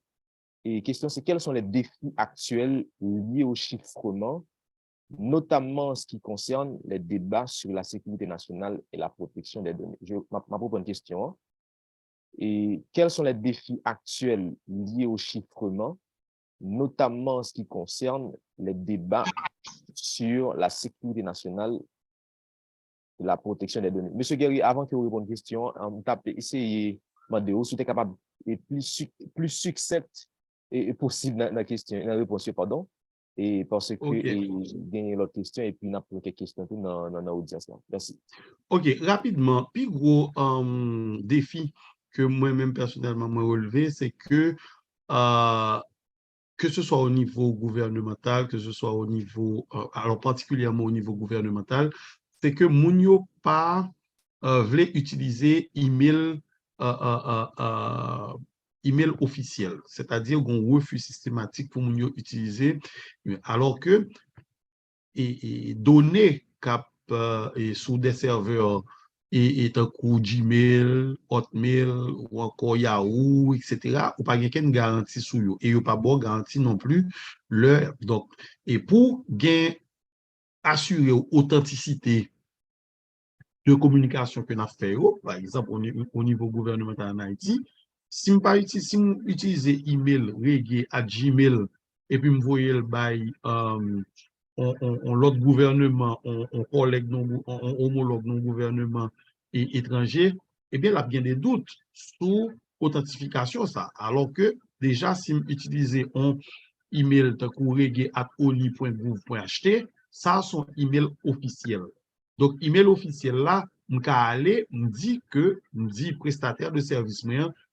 Et question, c'est quels sont les défis actuels liés au chiffrement, notamment en ce qui concerne les débats sur la sécurité nationale et la protection des données. Ma propre question, et quels sont les défis actuels liés au chiffrement, notamment en ce qui concerne les débats sur la sécurité nationale et la protection des données. Monsieur Guerrier, avant que vous répondiez à une question, on t'a essayé de si vous êtes capable et plus succinct et possible dans la question, dans la réponse, pardon, et parce que j'ai gagné l'autre question et puis on a quelques questions dans l'audience. Merci. Ok, rapidement, plus gros défi que moi-même personnellement moi relevé, c'est que ce soit au niveau gouvernemental, que ce soit au niveau, alors particulièrement au niveau gouvernemental, c'est que Mounio pas voulait utiliser email email officiel, c'est-à-dire qu'on refus systématique pour Mounio utiliser, alors que données cap sous des serveurs et un coup Gmail, Hotmail ou encore Yahoo, etc. ou pas une garantie sur eux. Et il n'y a pas de garantie non plus. Donc, et pour assurer l'authenticité de communication que nous avons fait, par exemple au niveau gouvernemental en Haïti, si je utilise email reggae à Gmail et puis je voyais le bail l'autre gouvernement, on collègue, on homologue nos gouvernements étrangers, eh bien, il y a bien des doutes sur l'authentification, ça. Alors que déjà, si vous utilisez un email de reggae@oli.gouv.ht, ça, sont email officiel. Donc, email officiel là, je peux aller, me dit prestataire de service,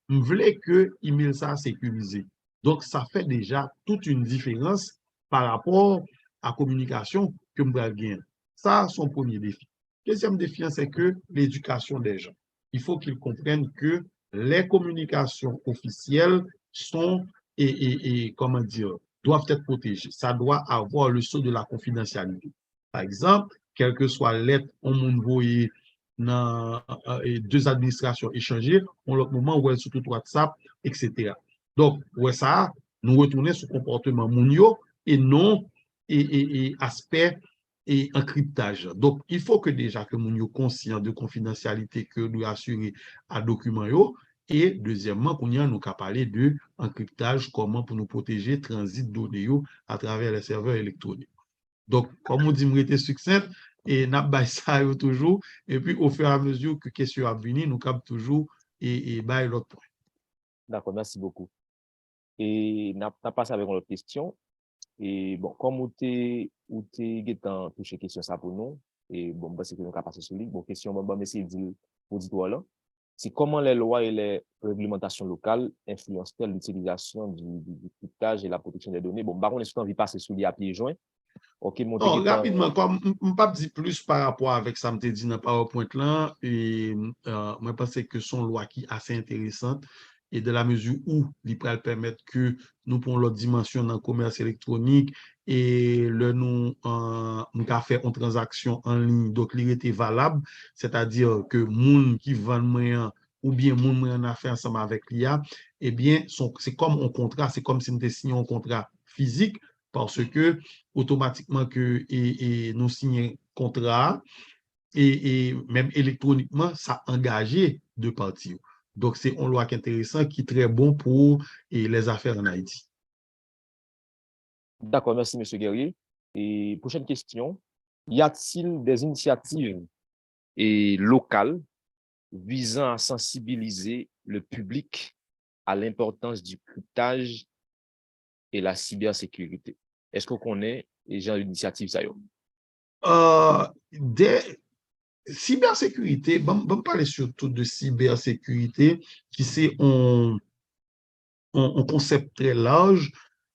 je voulais que email ça sécurisé. Donc, ça fait déjà toute une différence par rapport à communication que nous avons gagné. Ça, son premier défi. Deuxième défi, c'est que l'éducation des gens. Il faut qu'ils comprennent que les communications officielles sont comment dire, doivent être protégées. Ça doit avoir le sceau de la confidentialité. Par exemple, quelle que soit lettre, on envoie dans deux administrations échangées, on le moment où elle sur tout WhatsApp, etc. Donc, ouais, ça, nous retourner sur le comportement mondial et non aspect et encryptage. Donc, il faut que déjà que nous soyons conscients de confidentialité que nous assurer à documents. Et deuxièmement, qu'on y a nous parler de encryptage, comment pour nous protéger transit données à travers les serveurs électroniques. Donc, comme on dit, nous était succinct et n'a pas ça toujours. Et puis, au fur et à mesure que question a venir, nous cap toujours et l'autre point. D'accord, merci beaucoup. Et n'a passé avec une autre question. Et bon, comme vous t'es touché question ça pour nous, et bon, c'est que nous avons passé sur lui. Bon, question, bon, mais c'est dit auditoire là. C'est comment les lois et les réglementations locales influencent-elles l'utilisation du cryptage et la protection des données? Bon, on est souvent envie de passer sur lui à pieds joints. Ok, non, rapidement, comme je ne pas dire plus par rapport avec ça, je dit dans PowerPoint là, et moi, je pense que son loi qui est assez intéressante et de la mesure où il peut permettre que nous prenons l'autre dimension dans le commerce électronique et nous avons fait une transaction en ligne, donc il était valable, c'est-à-dire que moun qui vend moyen ou bien moun moyen a fait ensemble avec l'IA, eh bien, c'est comme un contrat, c'est comme si nous signions un contrat physique parce que automatiquement que nous signons un contrat et même électroniquement, ça a engagé deux parties. Donc, c'est une loi qui est intéressante, qui est très bon pour les affaires en Haïti. D'accord, merci, Monsieur Guerrier. Et prochaine question. Y a-t-il des initiatives locales visant à sensibiliser le public à l'importance du cryptage et la cybersécurité? Est-ce qu'on connaît les gens d'initiative ça y est? Des cybersécurité, bon parler surtout de cybersécurité, qui c'est un concept très large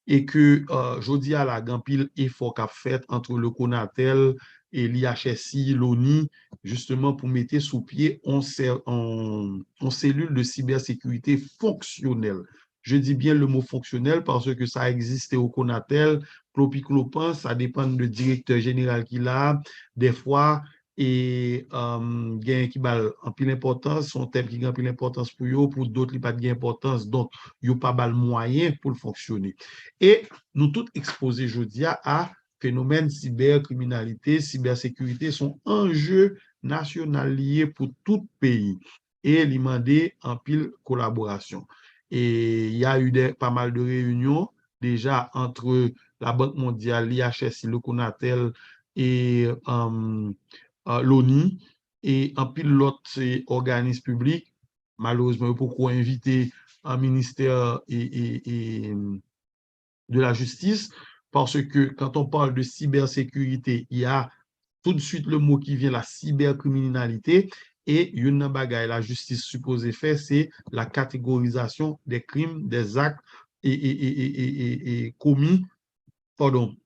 et que je dis à la gampile effort qu'a fait entre le CONATEL et l'IHSI, l'ONI, justement pour mettre sous pied en cellule de cybersécurité fonctionnelle. Je dis bien le mot fonctionnel parce que ça existait au CONATEL, clopi-clopin, ça dépend du directeur général qu'il a. Des fois, et gain qui a en pile importance, son thème qui a en pile importance pour eux, pour d'autres, il pas de importance. Donc, il n'y a pas de moyen pour le fonctionner. Et nous tous exposés aujourd'hui à phénomènes cybercriminalité, cybersécurité sont enjeux nationaux liés pour tout pays et demander en pile collaboration. Et il y a eu pas mal de réunions déjà entre la Banque mondiale, l'IHSI, le CONATEL et l'ONI et en pile l'autre organisme public. Malheureusement, pourquoi inviter un ministère de la justice, parce que quand on parle de cybersécurité, il y a tout de suite le mot qui vient, la cybercriminalité, et une bagaille, la justice supposée faire, c'est la catégorisation des crimes, des actes et commis, pardon,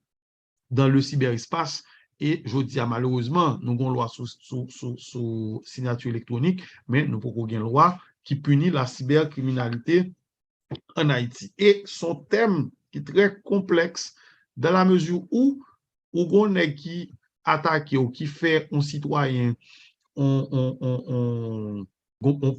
dans le cyberespace. Et je dis malheureusement, nous avons une loi sous signature électronique, mais nous avons une loi qui punit la cybercriminalité en Haïti. Et son thème qui est très complexe dans la mesure où on est qui attaque ou qui fait un citoyen, on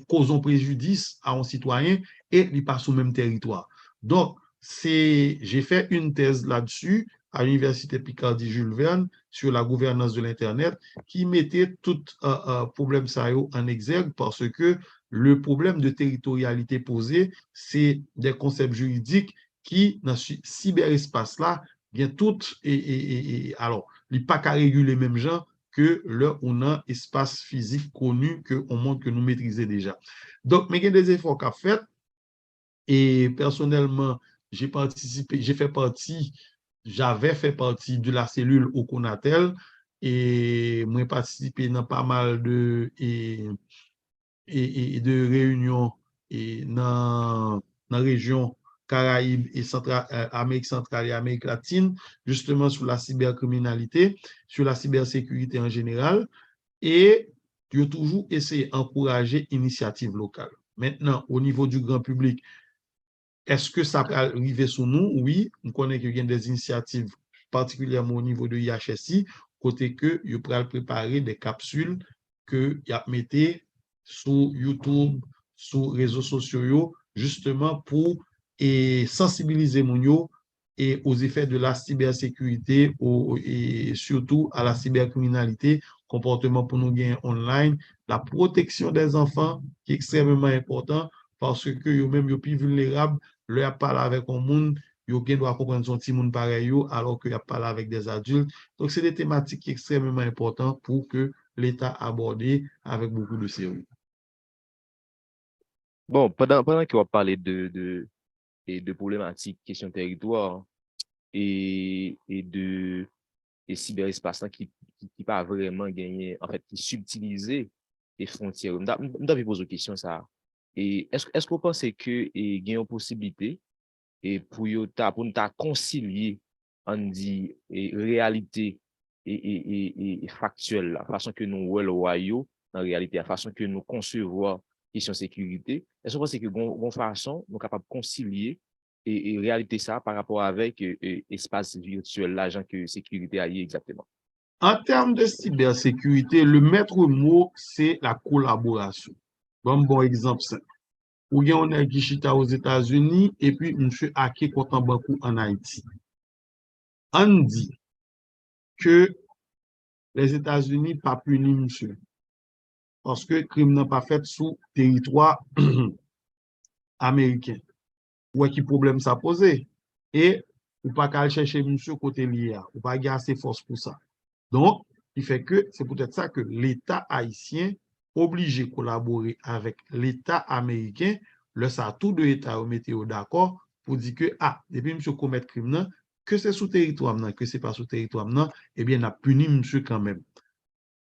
cause un préjudice à un citoyen et il passe au même territoire. Donc, j'ai fait une thèse là-dessus à l'Université Picardie Jules Verne sur la gouvernance de l'Internet qui mettait tout problème ça en exergue parce que le problème de territorialité posé, c'est des concepts juridiques qui, dans ce cyberespace-là, bien tout, alors, il n'est pas qu'à réguler les mêmes gens que là, on a un espace physique connu qu'on montre que nous maîtrisons déjà. Donc, mais il y a des efforts qu'a fait et personnellement, j'avais fait partie de la cellule au CONATEL et moi participé dans pas mal de réunions dans la région Caraïbes et Amérique centrale et Amérique latine, justement sur la cybercriminalité, sur la cybersécurité en général, et tu as toujours essayé d'encourager l'initiative locale. Maintenant, au niveau du grand public, est-ce que ça peut arriver sur nous? Oui, on connaît qu'il y a des initiatives, particulièrement au niveau de IHSI, côté que vous pouvez préparer des capsules que vous mettez sur YouTube, sur les réseaux sociaux, justement pour sensibiliser les gens et aux effets de la cybersécurité et surtout à la cybercriminalité, comportement pour nous gagner online, la protection des enfants qui est extrêmement important parce que eux-mêmes sont plus vulnérables, leur parle avec un monde, ils doivent comprendre son petit monde pareil alors qu'ils parlent avec des adultes. Donc, c'est des thématiques qui sont extrêmement importantes pour que l'État aborde avec beaucoup de sérieux. Bon, pendant qu'on va parler de problématiques, questions territoire et cyberespace là, qui pas vraiment gagné, en fait, qui subtilisait les frontières. Je vais poser une question ça. Et est-ce que vous pensez que il y a une possibilité et pour nous concilier on dit réalité et factuelle, la façon que nous voyons le royaume en réalité, la façon que nous concevons question sécurité. Est-ce que vous pensez que bon façon, nous capable de concilier et réalité ça par rapport avec espace virtuel, l'agent que sécurité a exactement? En termes de cybersécurité, le maître mot, c'est la collaboration. Bon exemple simple. Ou bien on est Gishita aux États-Unis et puis monsieur hacké contre Bankou en Haïti. On dit que les États-Unis pas puni monsieur parce que crime n'a pas fait sous territoire américain. Ou qui problème ça posé et ou pas qu'à chercher monsieur côté lié, ou pas y a assez force pour ça. Donc, il fait que c'est peut-être ça que l'État haïtien obligé de collaborer avec l'État américain, le ça tout de l'État au météo d'accord pour dire que, ah, depuis monsieur commet crime, que c'est sous territoire, que c'est pas sous territoire, eh bien, on a puni monsieur quand même.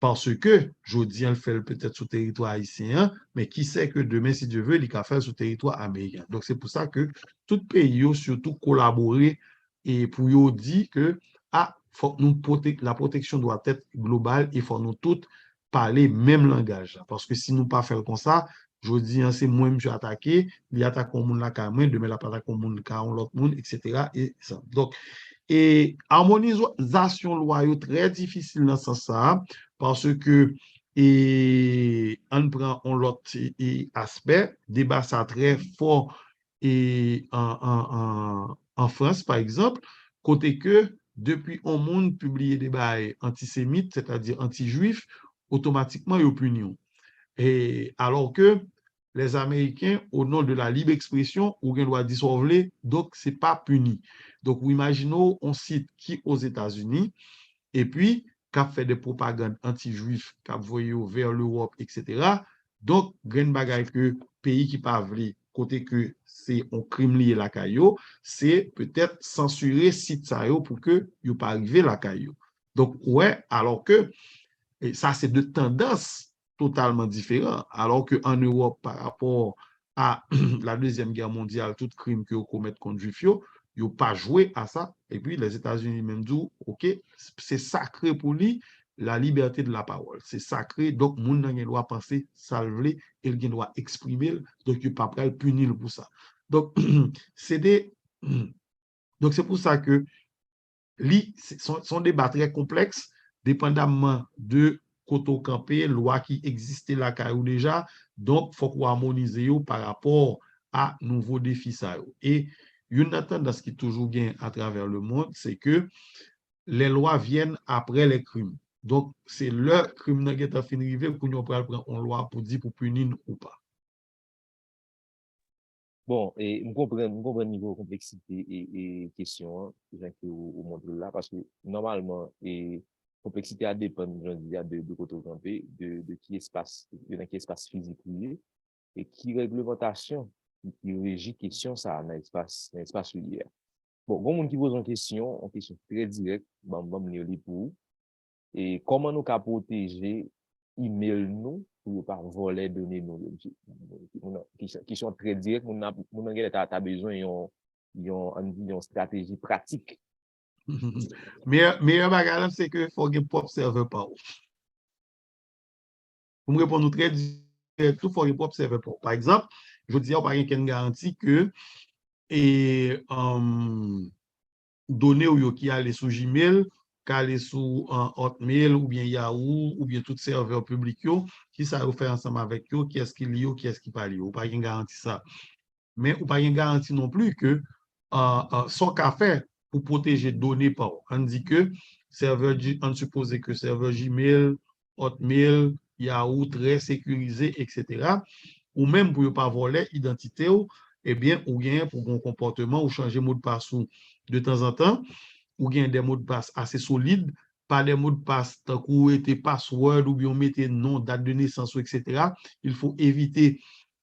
Parce que, je dis, elle fait peut-être sous territoire haïtien, mais qui sait que demain, si Dieu veut, il va faire sous territoire américain. Donc, c'est pour ça que tout pays, surtout collaborer et pour dire que, ah, faut nous la protection doit être globale, il faut nous tous parler même langage. Parce que si nous pas faire comme ça, je dis, c'est moi, je suis attaqué, il attaque au monde là, demain, il attaque au monde là, l'autre monde, etc. Et ça. Donc, et harmonisation loi est très difficile dans ce sens parce que et on prend l'autre aspect débat ça très fort et en France par exemple côté que depuis un monde publié des bails antisémites c'est-à-dire anti-juifs automatiquement il y a opinion et alors que les Américains, au nom de la libre expression, ou bien doit dissolver, donc c'est pas puni. Donc, imaginons on site qui aux États-Unis, et puis, qu'a fait des propagandes anti-juifs, qu'a voyé vers l'Europe, etc. Donc, grain bagaille que pays qui pas côté que c'est un crime lié la caillou, c'est peut-être censurer site ça pour que il pas arrivé la caillou. Donc, ouais, alors que et ça, c'est deux tendances totalement différentes. Alors qu'en Europe, par rapport à la Deuxième Guerre mondiale, tout crime que vous commettez contre Juifs, ils n'ont pas joué à ça. Et puis, les États-Unis même disent, OK, c'est sacré pour lui, la liberté de la parole. C'est sacré, donc, mon n'a doit penser, salver, il doit exprimer, donc, il ne pas prêt punir pour ça. Donc, c'est des... Donc, c'est pour ça que sont des débats très complexes, dépendamment de koto campé, loi qui existait là ou déjà, donc il faut qu'on harmonise par rapport à nouveaux défis. Et une tendance qui est toujours bien à travers le monde, c'est que les lois viennent après les crimes. Donc, c'est le crime qui est fini pour nous prendre une loi pour dire pour punir ou pas. Bon, et je comprends le niveau de complexité et question que vous montrez là, parce que normalement, et complexité a dépend, je dis, de côté campé, de qui espace, de dans quel espace physique lié, et qui réglementation qui régit question ça dans l'espace lié. Bon, bon, monde qui pose une question très directe, bon, me pour vous. Et comment nous pouvons protéger email nous pour ne pas voler données nous. Qui sont très directes, nous avons besoin d'une stratégie pratique. Meilleur bagage, c'est que faut que propre serveur par où. Pour me répondre très direct, il faut que propre serveur par où. Par exemple, je dis, on n'a pas une garantie que et données qui allaient sous Gmail, qui allaient sous Hotmail ou bien Yahoo ou bien tout serveur public qui ça va faire ensemble avec eux, qui est-ce qui lit qui est-ce qui pas lit. Ou pas une garantie ça. Mais ou pas une garantie non plus que son café pour protéger données par on dit que serveur on suppose que serveur Gmail, Hotmail, Yahoo très sécurisé, etc. Ou même pour ne pas voler identité eh bien, ou bien pour un comportement ou changer mot de passe de temps en temps, ou bien des mots de passe assez solides, pas des mots de passe tant qu'on était password ou bien mettez nom, date de naissance, etc. Il faut éviter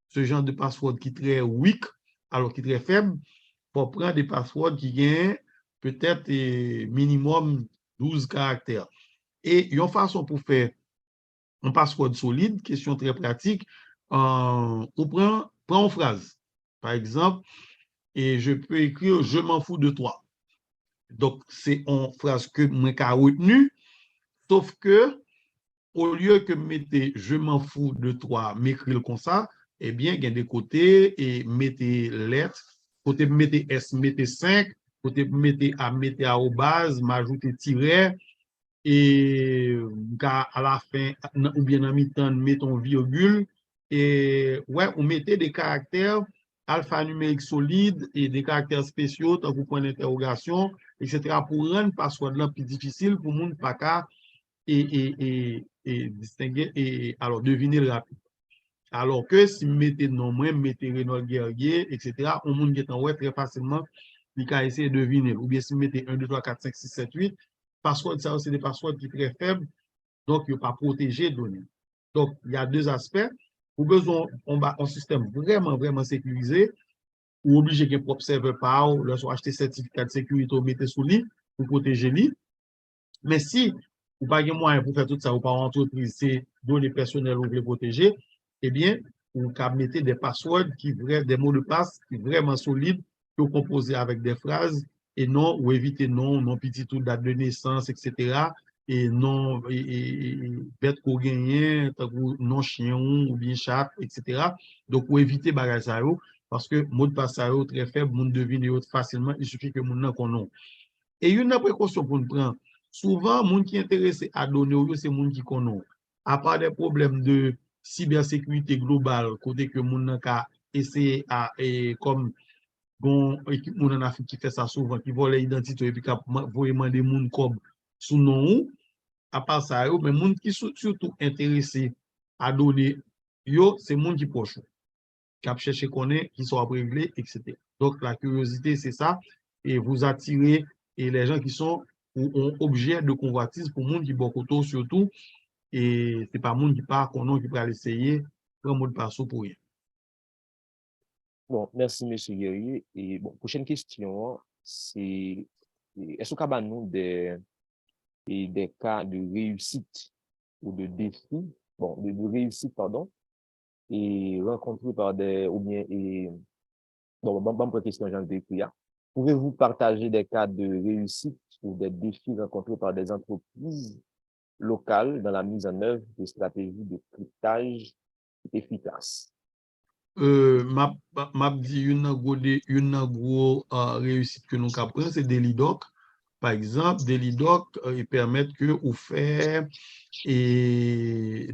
ce genre de password qui est très weak, alors qui est très faible, pour prendre des passwords qui gagnent peut-être minimum 12 caractères. Et une façon pour faire un password solide, question très pratique, on prend une phrase. Par exemple, et je peux écrire « je m'en fous de toi ». Donc, c'est une phrase que moi j'ai retenue, sauf que au lieu que mettez « je m'en fous de toi », m'écrire comme ça, eh bien, il y a des côtés et mettez lettres, côté mettez S, mettez 5, côté mettez arrobase, m'ajoutez tiret, et à la fin, ou bien en mi-temps, mettons virgule, et ouais, on mettait des caractères alphanumériques solides et des caractères spéciaux, tant que point d'interrogation, etc., pour rendre le password là plus difficile pour le monde pas qu'à et distinguer, et alors deviner le rapide. Alors que si vous mettez non moins, mettez Renaud Guerrier, etc., on monde qui est en ouais très facilement, il peut essayer de deviner. Ou bien si vous mettez 1, 2, 3, 4, 5, 6, 7, 8, password, ça c'est des passwords qui sont très faibles, donc il ne pas protéger les données. Donc, il y a deux aspects. Pour besoin, on a un système vraiment, vraiment sécurisé, ou obligé qu'il y ait un propre serveur par ou lorsqu'on achète certificat de sécurité, on mettez sous lit pour protéger lui. Mais si vous n'avez pas moyen pour faire tout ça, ou par entreprise, c'est données personnelles ou vous les protéger, eh bien, vous mettez des passwords, des mots de passe qui sont vraiment solides, que vous composez avec des phrases, et non, ou évitez non petit tout, date de naissance, etc. Et non, bête qu'on gagne, non chien ou bien chat, etc. Donc, vous évitez bagage ça, parce que mot de passe ça, très faible, monde devine facilement, il suffit que mon nom qu'on. Et une précaution pour nous prendre, souvent, les gens qui sont intéressés à donner, c'est les gens qui connaissent. À part des problèmes de cybersécurité globale, côté que les gens ont essayé à, comme bon, équipe en Afrique qui fait ça souvent, qui vole l'identité et puis qui vraiment des gens comme sous nom, à part ça, mais les gens qui sont surtout intéressés à donner, c'est les gens qui proches, qui cherchent à connaître, qui sont à régler, etc. Donc, la curiosité, c'est ça, et vous attirez et les gens qui sont ou ont objet de convoitise pour monde qui bokoto surtout et c'est pas monde qui part qu'on qui peut essayer pour un mot de passe pour rien. Bon, merci, Monsieur Guerrier. Et bon, prochaine question, c'est est-ce qu'on a nous des cas de réussite ou de défi, bon, de réussite, pardon, et rencontrés par des, ou bien, et, bon, bonne question, j'en ai écrit. Pouvez-vous partager des cas de réussite ou des défis rencontrés par des entreprises locales dans la mise en œuvre de stratégies de cryptage efficaces? M'a dit une gros réussite que nous apprenons, c'est Delidoc. Par exemple, Delidoc, ils permettent que vous fait et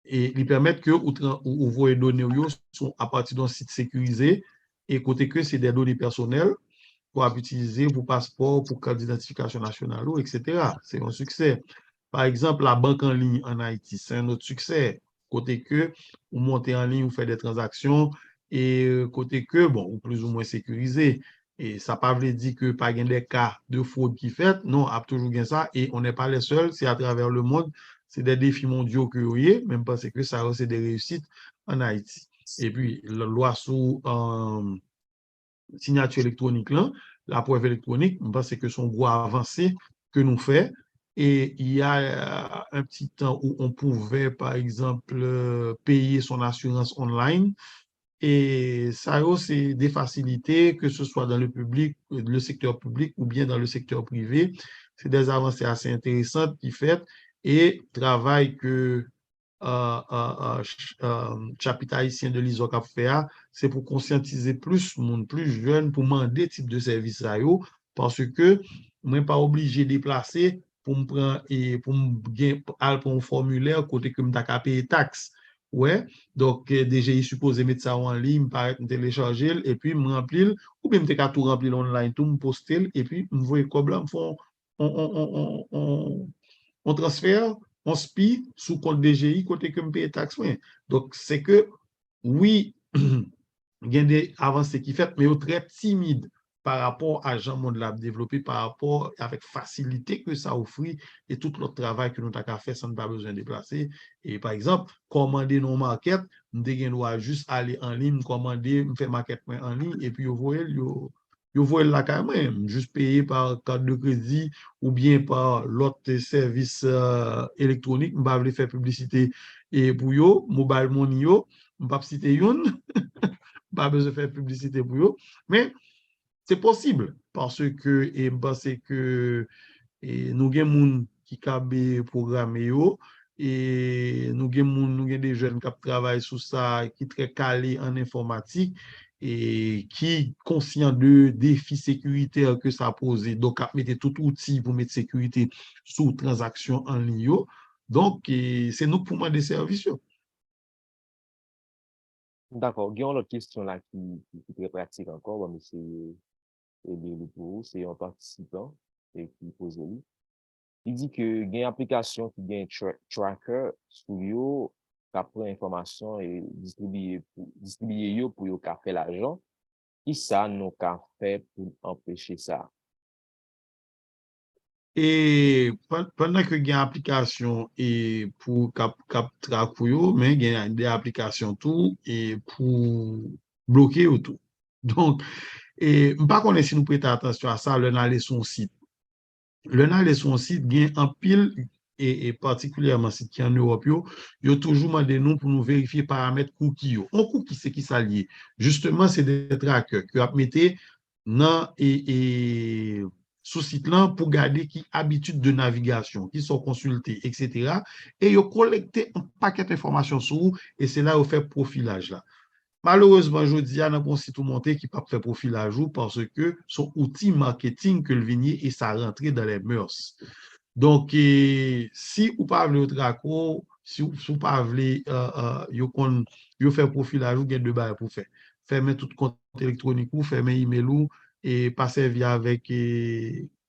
et ils permettent que vous voyez données sont à partir d'un site sécurisé et côté que c'est des données personnelles pour utiliser vos passeports, pour carte d'identification nationale, etc. C'est un succès. Par exemple, la banque en ligne en Haïti, c'est un autre succès. Côté que vous montez en ligne, vous faites des transactions et côté que, bon, vous plus ou moins sécurisé. Et ça ne veut pas dire que pas des cas de fraude qui fait. Non, il y a toujours ça. Et on n'est pas les seuls. C'est à travers le monde. C'est des défis mondiaux que vous voyez, même parce que ça c'est des réussites en Haïti. Et puis, la loi sous signature électronique, là, la preuve électronique, je pense que son gros avancé que nous fait. Et il y a un petit temps où on pouvait, par exemple, payer son assurance online. Et ça, c'est des facilités, que ce soit dans le public, le secteur public ou bien dans le secteur privé. C'est des avancées assez intéressantes qui fait et travail que chapitre haïtien de l'ISOC a fait, c'est pour conscientiser plus monde, plus jeune, pour demander type de service à eux, parce que moi pas obligé de déplacer pour me prendre et pour me pour un formulaire côté que me payer taxe. Ouais, donc déjà il supposé mettre ça en ligne, paraître me télécharger et puis me remplir ou bien me tout remplir online, tout me poster et puis me voyer comme là, on transfère, on SPI sous compte DGI côté que me paye taxe. Donc, c'est que, oui, il y a des avancées qui fait, mais très timide par rapport à Jean Monde l'a développé, par rapport avec facilité que ça offre et tout le travail que nous avons fait sans pas besoin de déplacer. Et par exemple, commander nos maquettes, nous devons juste aller en ligne, commander, faire maquette en ligne, et puis vous voyez, vous voyez là quand même, juste payer par carte de crédit ou bien par l'autre service électronique, je ne vais pas faire publicité et pour eux, mobile money, je ne vais pas citer une, pas besoin de faire publicité pour eux, mais c'est possible parce que et parce que nous avons des gens qui ont programmé et nous avons des jeunes qui travaillent sur ça, qui sont très calés en informatique et qui sont conscients de défis sécuritaires que ça pose. Donc, à mettre tout outil pour mettre sécurité sous transaction en ligne. Donc, c'est nous pour moi des services. D'accord. Il y a une autre question là qui est très pratique encore, bon, mais c'est un participant et qui pose lui. Il dit que il y a une application qui a un tracker sur yo, qui prend information et distribuer yo pour yo ka fait l'argent. Qui ça nous ka fait pour empêcher ça? Et pendant que il y a une application et pour cap traquer, mais il y a des applications tout et pour bloquer ou tout. Donc, et pas qu'on si nous prêter attention à ça, le aller son site. Le aller son site gain en pile et particulièrement si qui en Europe yo toujours demandé nous pour nous vérifier paramètres cookies yo. On cookie c'est qui ça lié. Justement, c'est des trackers que a metté dans et sous site là pour garder qui habitude de navigation, qui sont consultés, etc. Et yo collecté un paquet d'informations sur vous et c'est là où fait profilage là. Malheureusement, je dis, il y a un site où monter qui ne peut pas faire profil à jour parce que son outil marketing que le vignier et ça rentre dans les mœurs. Donc, si vous pas voulez traco, si vous pas voulez, yo faire profil à jour, il y a deux barres pour faire. Fermer tout compte électronique ou fermer email ou et passer via avec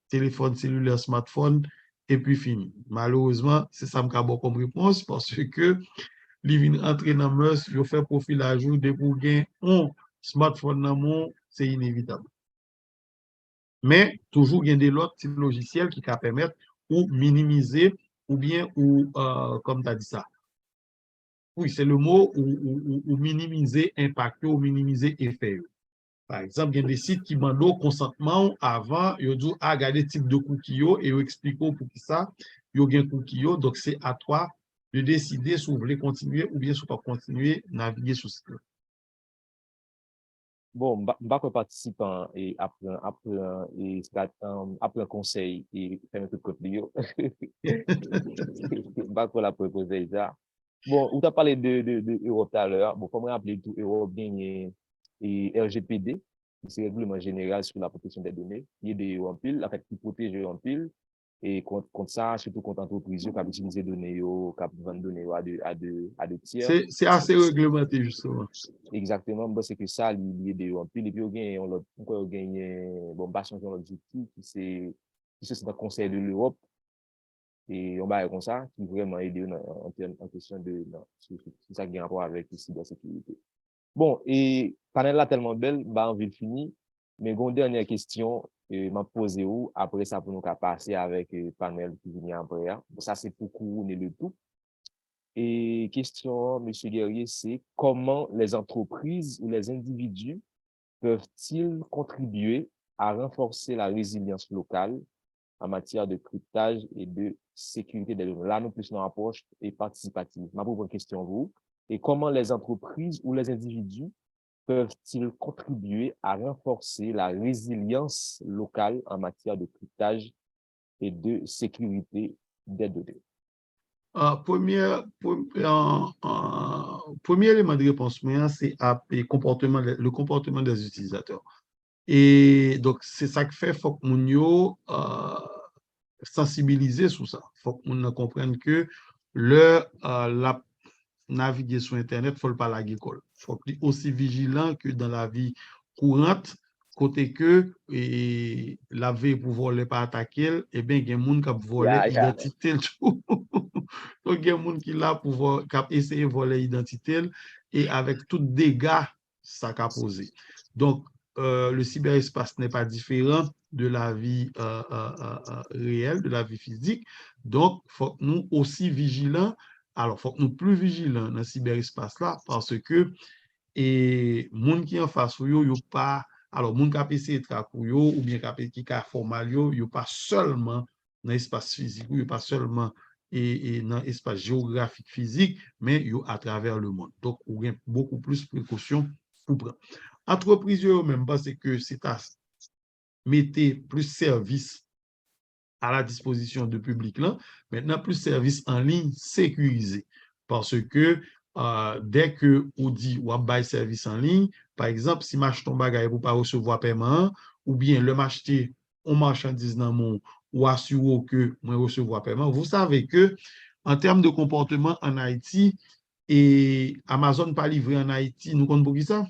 téléphone cellulaire, smartphone et puis fini. Malheureusement, c'est ça que je comme réponse parce que li vin entre dans mœurs, yo fait profil à jour de pour gain un smartphone dans mon, c'est inévitable. Mais toujours il y a des autres types logiciels qui permettent ou minimiser ou bien ou comme tu as dit ça. Oui, c'est le mot ou minimiser impact ou minimiser effet. Par exemple, il y a des sites qui demandent consentement avant, ils disent ah, regardez type de cookie et ils expliquent pour qui ça, ils ont un cookie, donc c'est à toi de décider si vous voulez continuer ou bien si vous ne pas continuer à naviguer sur ce site. Bon, m'ba quoi participant et après un conseil et faire un truc côté yo. M'ba quoi la proposer ça. Bon, on t'a parlé de Europe tout à l'heure. Bon, comme rappeler tout Europe gagne et RGPD, c'est le règlement général sur la protection des données. Il y a des en pile, en fait, qui protège en pile. Et contre ça, surtout contre entreprise qui a utilisé données yo, qui a vendu données yo à de tiers. C'est assez réglementé, justement. Exactement, bon, c'est que ça, il y a des puis on gagne, bon, bâton sur l'autre outil qui c'est dans le Conseil de l'Europe et on va comme ça, qui vraiment aide en question de, sur ça qui a rapport avec la cybersécurité. Bon, et panel là tellement belle, bah, on va finir, mais une dernière question, m'a posé où, après ça, pour nous passer avec panel qui vient après, hein. Ça, c'est pour couronner le tout. Et question, Monsieur Guerrier, c'est comment les entreprises ou les individus peuvent-ils contribuer à renforcer la résilience locale en matière de cryptage et de sécurité des données? Là, nous plus une approche et participative. Ma propre question, vous, et comment les entreprises ou les individus peuvent-ils contribuer à renforcer la résilience locale en matière de cryptage et de sécurité des données? Premier élément de réponse, c'est le comportement des utilisateurs. Et donc, c'est ça que fait, il faut que nous sensibiliser sur ça. Il faut que nous comprenions que la naviguer sur Internet, il ne faut pas la l'école. Il faut être aussi vigilant que dans la vie courante, côté que la veille pour voler pas attaquer, et bien, il y a des gens qui volent l'identité. Donc, il y a des gens qui là pour essayer de voler l'identité et avec tout dégâts ça a posé. Donc, le cyberespace n'est pas différent de la vie réelle, de la vie physique. Donc, il faut que nous aussi vigilants. Alors, il faut que nous plus vigilants dans le cyberespace là parce que et moun qui en face yo pas alors moun qui essayer de traquer yo ou bien qui a formal yo pas seulement dans l'espace physique yo pas seulement et dans l'espace géographique physique mais yo à travers le monde. Donc on a beaucoup plus de précautions pour prendre. Entreprise yo même parce que c'est à mettre plus service à la disposition de public là. Maintenant, plus service en ligne sécurisé. Parce que dès que on dit ou bail service en ligne, par exemple, si m'achète ton bagage pour pas recevoir paiement, ou bien le m'acheter on marchandise dans mon ou assure que moi recevoir paiement, vous savez que en termes de comportement en Haïti, et Amazon pas livré en Haïti, nous comptons pour qui ça?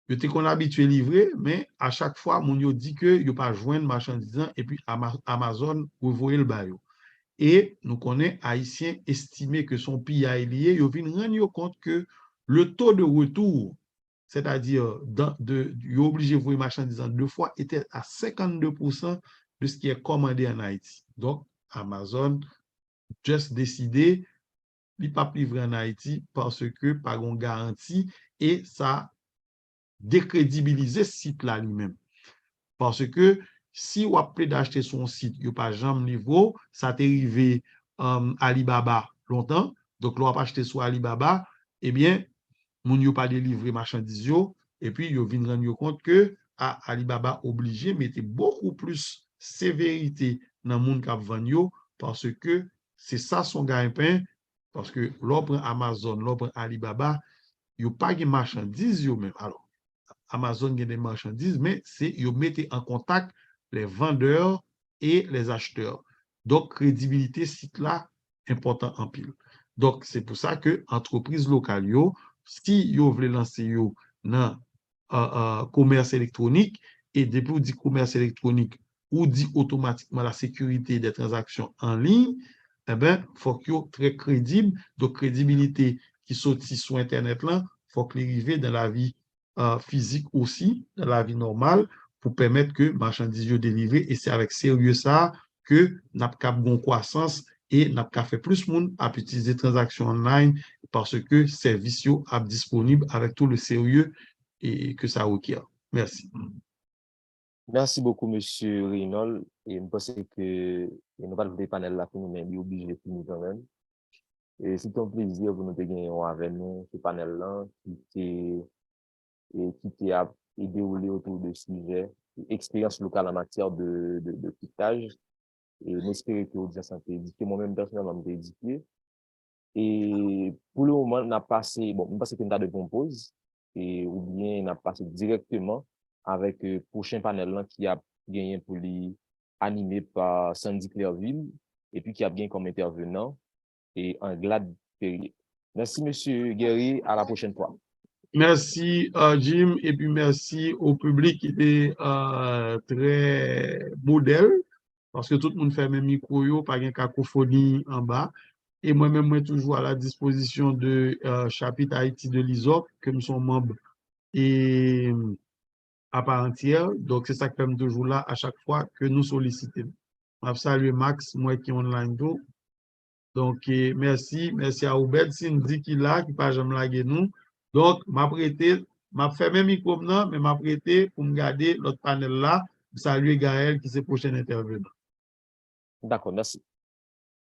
Yo te qu'on habitué livrer, mais à chaque fois, mon yo dit que yo pas joindre marchandise et puis Amazon revoyer le bail. Et nous connaissons Haïtiens estimés que son pays est lié, yo vin rendre compte que le taux de retour, c'est-à-dire yo obligé de voir marchandise en 2 fois, était à 52% de ce qui est commandé en Haïti. Donc, Amazon juste décidé, il pas livrer en Haïti parce que pas une garantie et ça décrédibiliser ce site-là lui-même. Parce que si vous appelez d'acheter son site, il n'y a pas jamais niveau, ça t'est arrivé Alibaba longtemps, donc l'on pas acheté sur Alibaba, eh bien, moun yo pas délivré marchandises yo, et puis yo vinn rendre compte que Alibaba obligé mettre beaucoup plus sévérité dans moun k'ap vend yo, parce que c'est ça son gagne-pain, parce que l'on prend Amazon, l'on prend Alibaba, yo pas de marchandises yo même. Alors, Amazon a des marchandises, mais c'est ils mettent en contact les vendeurs et les acheteurs. Donc, crédibilité site là, important en pile. Donc, c'est pour ça que entreprises locales, si vous voulez lancer dans commerce électronique, et depuis vous dit commerce électronique, ou dit automatiquement la sécurité des transactions en ligne, eh bien, il faut que très crédible. Donc, crédibilité qui sortit sur Internet là, il faut que l'arrivée dans la vie physique aussi, dans la vie normale, pour permettre que marchandises soient délivrées. Et c'est avec sérieux ça que nous avons une croissance et nous avons fait plus de monde à utiliser des transactions online parce que services sont disponibles avec tout le sérieux et que ça requiert. Merci. Merci beaucoup, Monsieur Reynold. Et je pense que nous pas le panel là pour nous, mais obligé de finir quand même. Et c'est un plaisir pour nous de gagner avec nous ce panel-là qui a déroulé autour de sujets, expérience locale en matière de piquetage. Et j'espère que l'audience a été édifiée. Moi-même, personnellement, j'ai été édifié. Et pour le moment, on a passé, bon, on a passé une date de compose, et, ou bien on a passé directement avec le prochain panel là, qui a gagné pour lui animé par Sandy Clairville, et puis qui a gagné comme intervenant, et Anglade Perrier. Merci, Monsieur Guerrier. À la prochaine fois. Merci, Jim, et puis merci au public qui était très modèle, parce que tout le monde fait même micro, pas de cacophonie en bas. Et moi-même, moi, toujours à la disposition de chapitre Haïti de l'ISOC, que nous sommes membres et à part entière. Donc, c'est ça que nous toujours là à chaque fois que nous sollicitons. Je salue Max, moi qui est online. Donc, merci à Oubed, si nous dit qu'il a, qui pas jamais lagué nous. Donc, m'a prêté, m'a fait même micro maintenant, mais m'a prêté pour me garder l'autre panel là. Salut Gaël, qui c'est prochain intervenant. D'accord, merci.